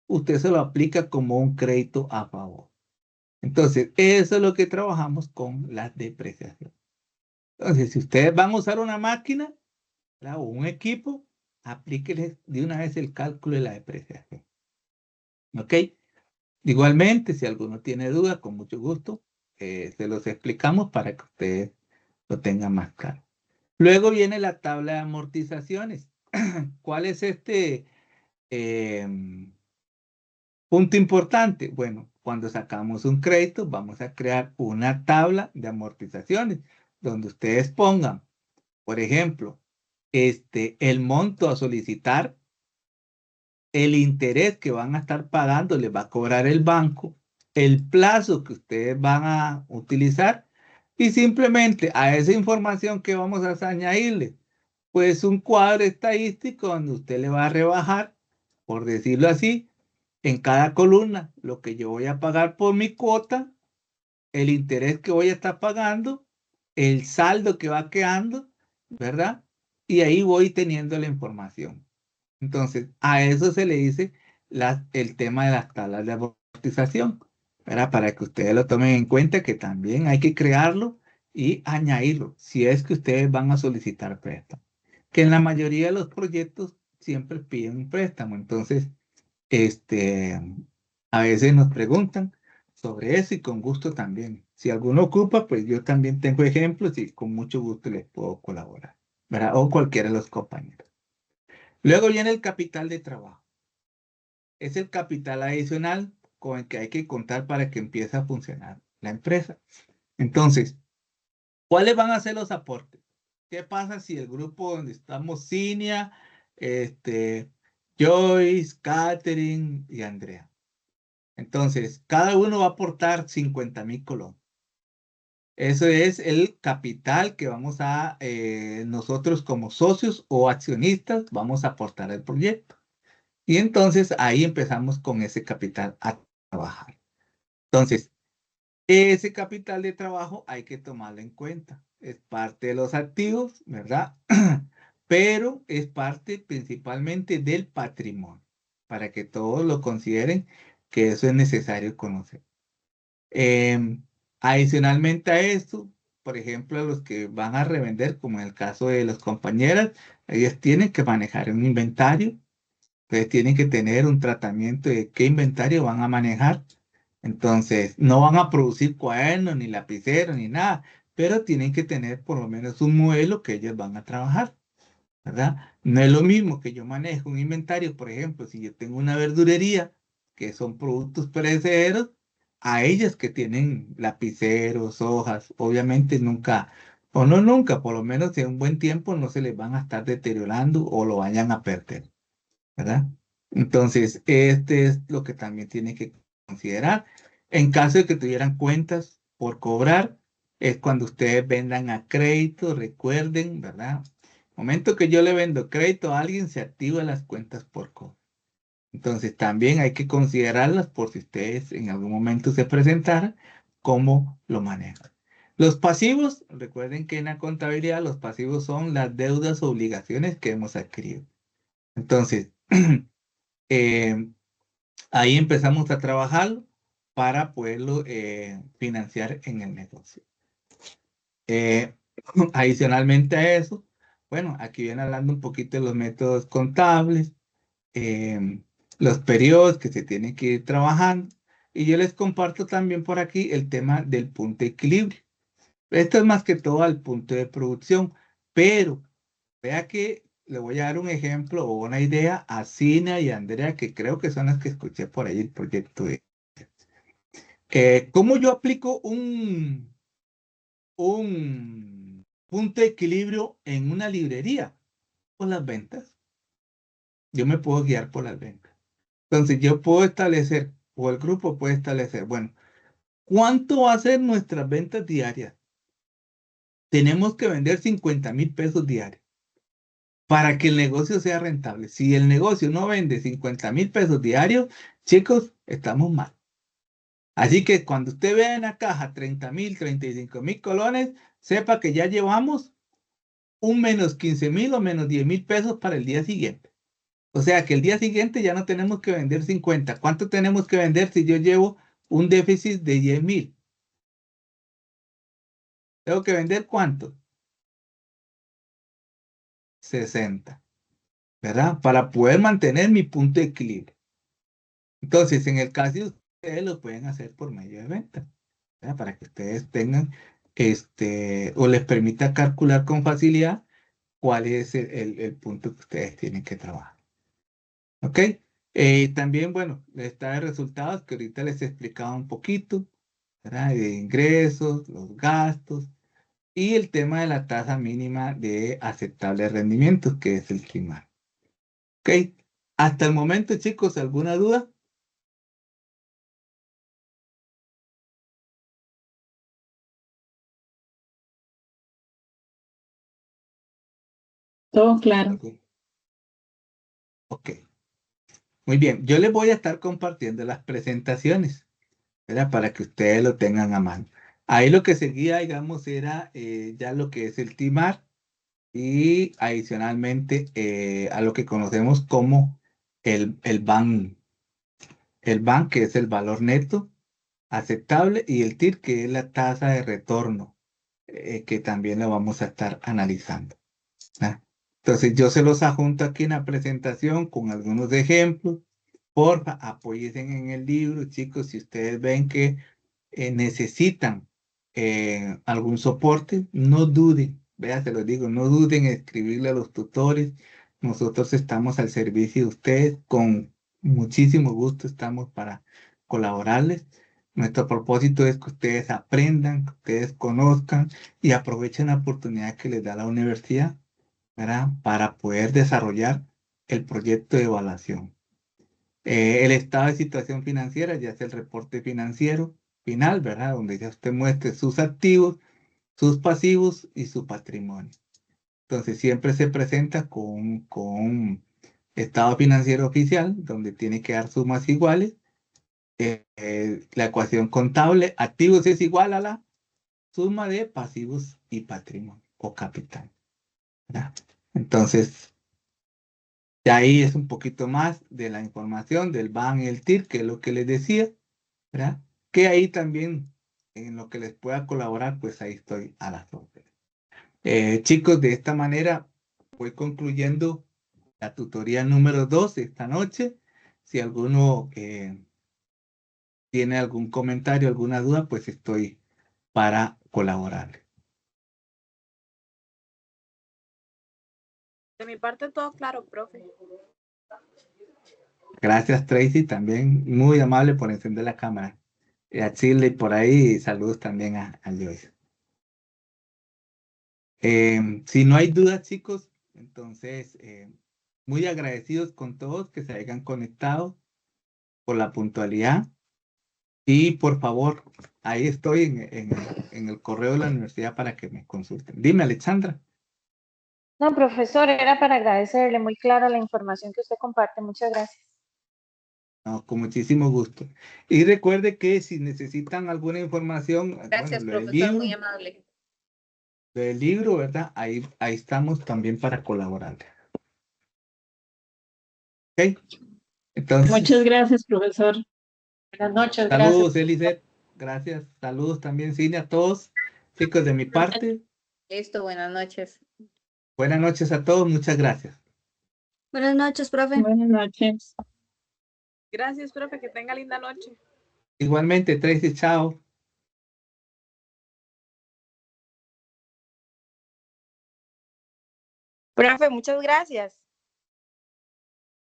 usted se lo aplica como un crédito a favor. Entonces, eso es lo que trabajamos con la depreciación. Entonces, si ustedes van a usar una máquina, ¿verdad?, o un equipo, aplíquenles de una vez el cálculo de la depreciación. ¿Ok? Igualmente, si alguno tiene dudas, con mucho gusto, se los explicamos para que ustedes lo tengan más claro. Luego viene la tabla de amortizaciones. ¿Cuál es punto importante? Bueno, cuando sacamos un crédito, vamos a crear una tabla de amortizaciones donde ustedes pongan, por ejemplo, el monto a solicitar, el interés que van a estar pagando, les va a cobrar el banco, el plazo que ustedes van a utilizar y simplemente a esa información que vamos a añadirle, pues un cuadro estadístico donde usted le va a rebajar, por decirlo así, en cada columna lo que yo voy a pagar por mi cuota, el interés que voy a estar pagando, el saldo que va quedando, ¿verdad? Y ahí voy teniendo la información. Entonces, a eso se le dice el tema de las tablas de amortización, ¿verdad? Para que ustedes lo tomen en cuenta que también hay que crearlo y añadirlo, si es que ustedes van a solicitar préstamo. Que en la mayoría de los proyectos siempre piden un préstamo. Entonces, a veces nos preguntan sobre eso y con gusto también. Si alguno ocupa, pues yo también tengo ejemplos y con mucho gusto les puedo colaborar, ¿verdad? O cualquiera de los compañeros. Luego viene el capital de trabajo. Es el capital adicional con el que hay que contar para que empiece a funcionar la empresa. Entonces, ¿cuáles van a ser los aportes? ¿Qué pasa si el grupo donde estamos Cinia, Joyce, Catherine y Andrea? Entonces, cada uno va a aportar 50,000 colones. Eso es el capital que vamos a, nosotros como socios o accionistas, vamos a aportar al proyecto. Y entonces ahí empezamos con ese capital a trabajar. Entonces, ese capital de trabajo hay que tomarlo en cuenta. Es parte de los activos, ¿verdad? Pero es parte principalmente del patrimonio, para que todos lo consideren que eso es necesario conocer. Adicionalmente a esto, por ejemplo, los que van a revender, como en el caso de las compañeras, ellas tienen que manejar un inventario, entonces tienen que tener un tratamiento de qué inventario van a manejar. Entonces, no van a producir cuadernos, ni lapiceros, ni nada, pero tienen que tener por lo menos un modelo que ellos van a trabajar, ¿verdad? No es lo mismo que yo manejo un inventario, por ejemplo, si yo tengo una verdurería, que son productos perecederos, a ellas que tienen lapiceros, hojas, obviamente nunca, o no nunca, por lo menos en un buen tiempo no se les van a estar deteriorando o lo vayan a perder, ¿verdad? Entonces, este es lo que también tiene que considerar. En caso de que tuvieran cuentas por cobrar, es cuando ustedes vendan a crédito, recuerden, ¿verdad? Momento que yo le vendo crédito a alguien, se activan las cuentas por cobro. Entonces, también hay que considerarlas por si ustedes en algún momento se presentaran, cómo lo manejan. Los pasivos, recuerden que en la contabilidad los pasivos son las deudas o obligaciones que hemos adquirido. Entonces, ahí empezamos a trabajar para poderlo financiar en el negocio. Adicionalmente a eso, bueno, aquí viene hablando un poquito de los métodos contables, los periodos que se tienen que ir trabajando, y yo les comparto también por aquí el tema del punto de equilibrio. Esto es más que todo al punto de producción, pero vea que le voy a dar un ejemplo o una idea a Sina y a Andrea, que creo que son las que escuché por ahí el proyecto de ¿cómo yo aplico un punto de equilibrio en una librería? Por las ventas. Yo me puedo guiar por las ventas. Entonces yo puedo establecer, o el grupo puede establecer, bueno, ¿cuánto va a ser nuestras ventas diarias? Tenemos que vender 50,000 pesos diarios para que el negocio sea rentable. Si el negocio no vende 50,000 pesos diarios, chicos, estamos mal. Así que cuando usted vea en la caja 30,000, 35,000 colones, sepa que ya llevamos un menos 15,000 o menos 10,000 pesos para el día siguiente. O sea que el día siguiente ya no tenemos que vender 50. ¿Cuánto tenemos que vender si yo llevo un déficit de 10,000? ¿Tengo que vender cuánto? 60, ¿verdad? Para poder mantener mi punto de equilibrio. Entonces, en el caso de ustedes lo pueden hacer por medio de venta, ¿verdad? Para que ustedes tengan, o les permita calcular con facilidad cuál es el punto que ustedes tienen que trabajar. ¿Ok? También, bueno, está de resultados que ahorita les he explicado un poquito, ¿verdad? De ingresos, los gastos y el tema de la tasa mínima de aceptables rendimientos, que es el TRIMAR. ¿Ok? Hasta el momento, chicos, ¿alguna duda?
Todo claro.
Ok. Muy bien. Yo les voy a estar compartiendo las presentaciones, ¿verdad? Para que ustedes lo tengan a mano. Ahí lo que seguía, digamos, era ya lo que es el TIMAR y adicionalmente a lo que conocemos como el BAN. El BAN, que es el valor neto aceptable, y el TIR, que es la tasa de retorno, que también lo vamos a estar analizando. ¿Ah? Entonces yo se los adjunto aquí en la presentación con algunos ejemplos. Porfa, apóyense en el libro, chicos, si ustedes ven que necesitan algún soporte, no duden, vea, se los digo, no duden en escribirle a los tutores. Nosotros estamos al servicio de ustedes, con muchísimo gusto estamos para colaborarles. Nuestro propósito es que ustedes aprendan, que ustedes conozcan y aprovechen la oportunidad que les da la universidad, ¿verdad? Para poder desarrollar el proyecto de evaluación. El estado de situación financiera ya es el reporte financiero final, ¿verdad? Donde ya usted muestre sus activos, sus pasivos y su patrimonio. Entonces siempre se presenta con un estado financiero oficial donde tiene que dar sumas iguales. La ecuación contable, activos es igual a la suma de pasivos y patrimonio o capital, ¿verdad? Entonces, de ahí es un poquito más de la información del BAN y el TIR, que es lo que les decía, ¿verdad? Que ahí también, en lo que les pueda colaborar, pues ahí estoy a las órdenes. Chicos, de esta manera voy concluyendo la tutoría número 2 esta noche. Si alguno tiene algún comentario, alguna duda, pues estoy para colaborar.
De mi parte todo claro, profe.
Gracias, Tracy, también muy amable por encender la cámara. Y a Chile por ahí, saludos también a Joyce. Si no hay dudas, chicos, entonces muy agradecidos con todos que se hayan conectado por la puntualidad. Y por favor, ahí estoy en el correo de la universidad para que me consulten. Dime, Alexandra.
No, profesor, era para agradecerle, muy clara la información que usted comparte. Muchas gracias.
No, con muchísimo gusto. Y recuerde que si necesitan alguna información,
Gracias,
bueno,
profesor, muy amable.
lo del libro, ¿verdad? Ahí estamos también para colaborar. ¿Ok? Entonces,
Muchas gracias, profesor.
Buenas noches,
saludos,
gracias.
Eliseth. Gracias. Saludos también, Cine, a todos. Chicos, de mi parte,
Listo, buenas noches.
buenas noches a todos. Muchas gracias.
Buenas noches, profe.
Buenas noches.
Gracias, profe, que tenga linda noche.
Igualmente, Tracy, chao.
Profe, muchas gracias.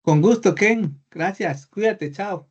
Con gusto, Ken. Gracias. Cuídate, chao.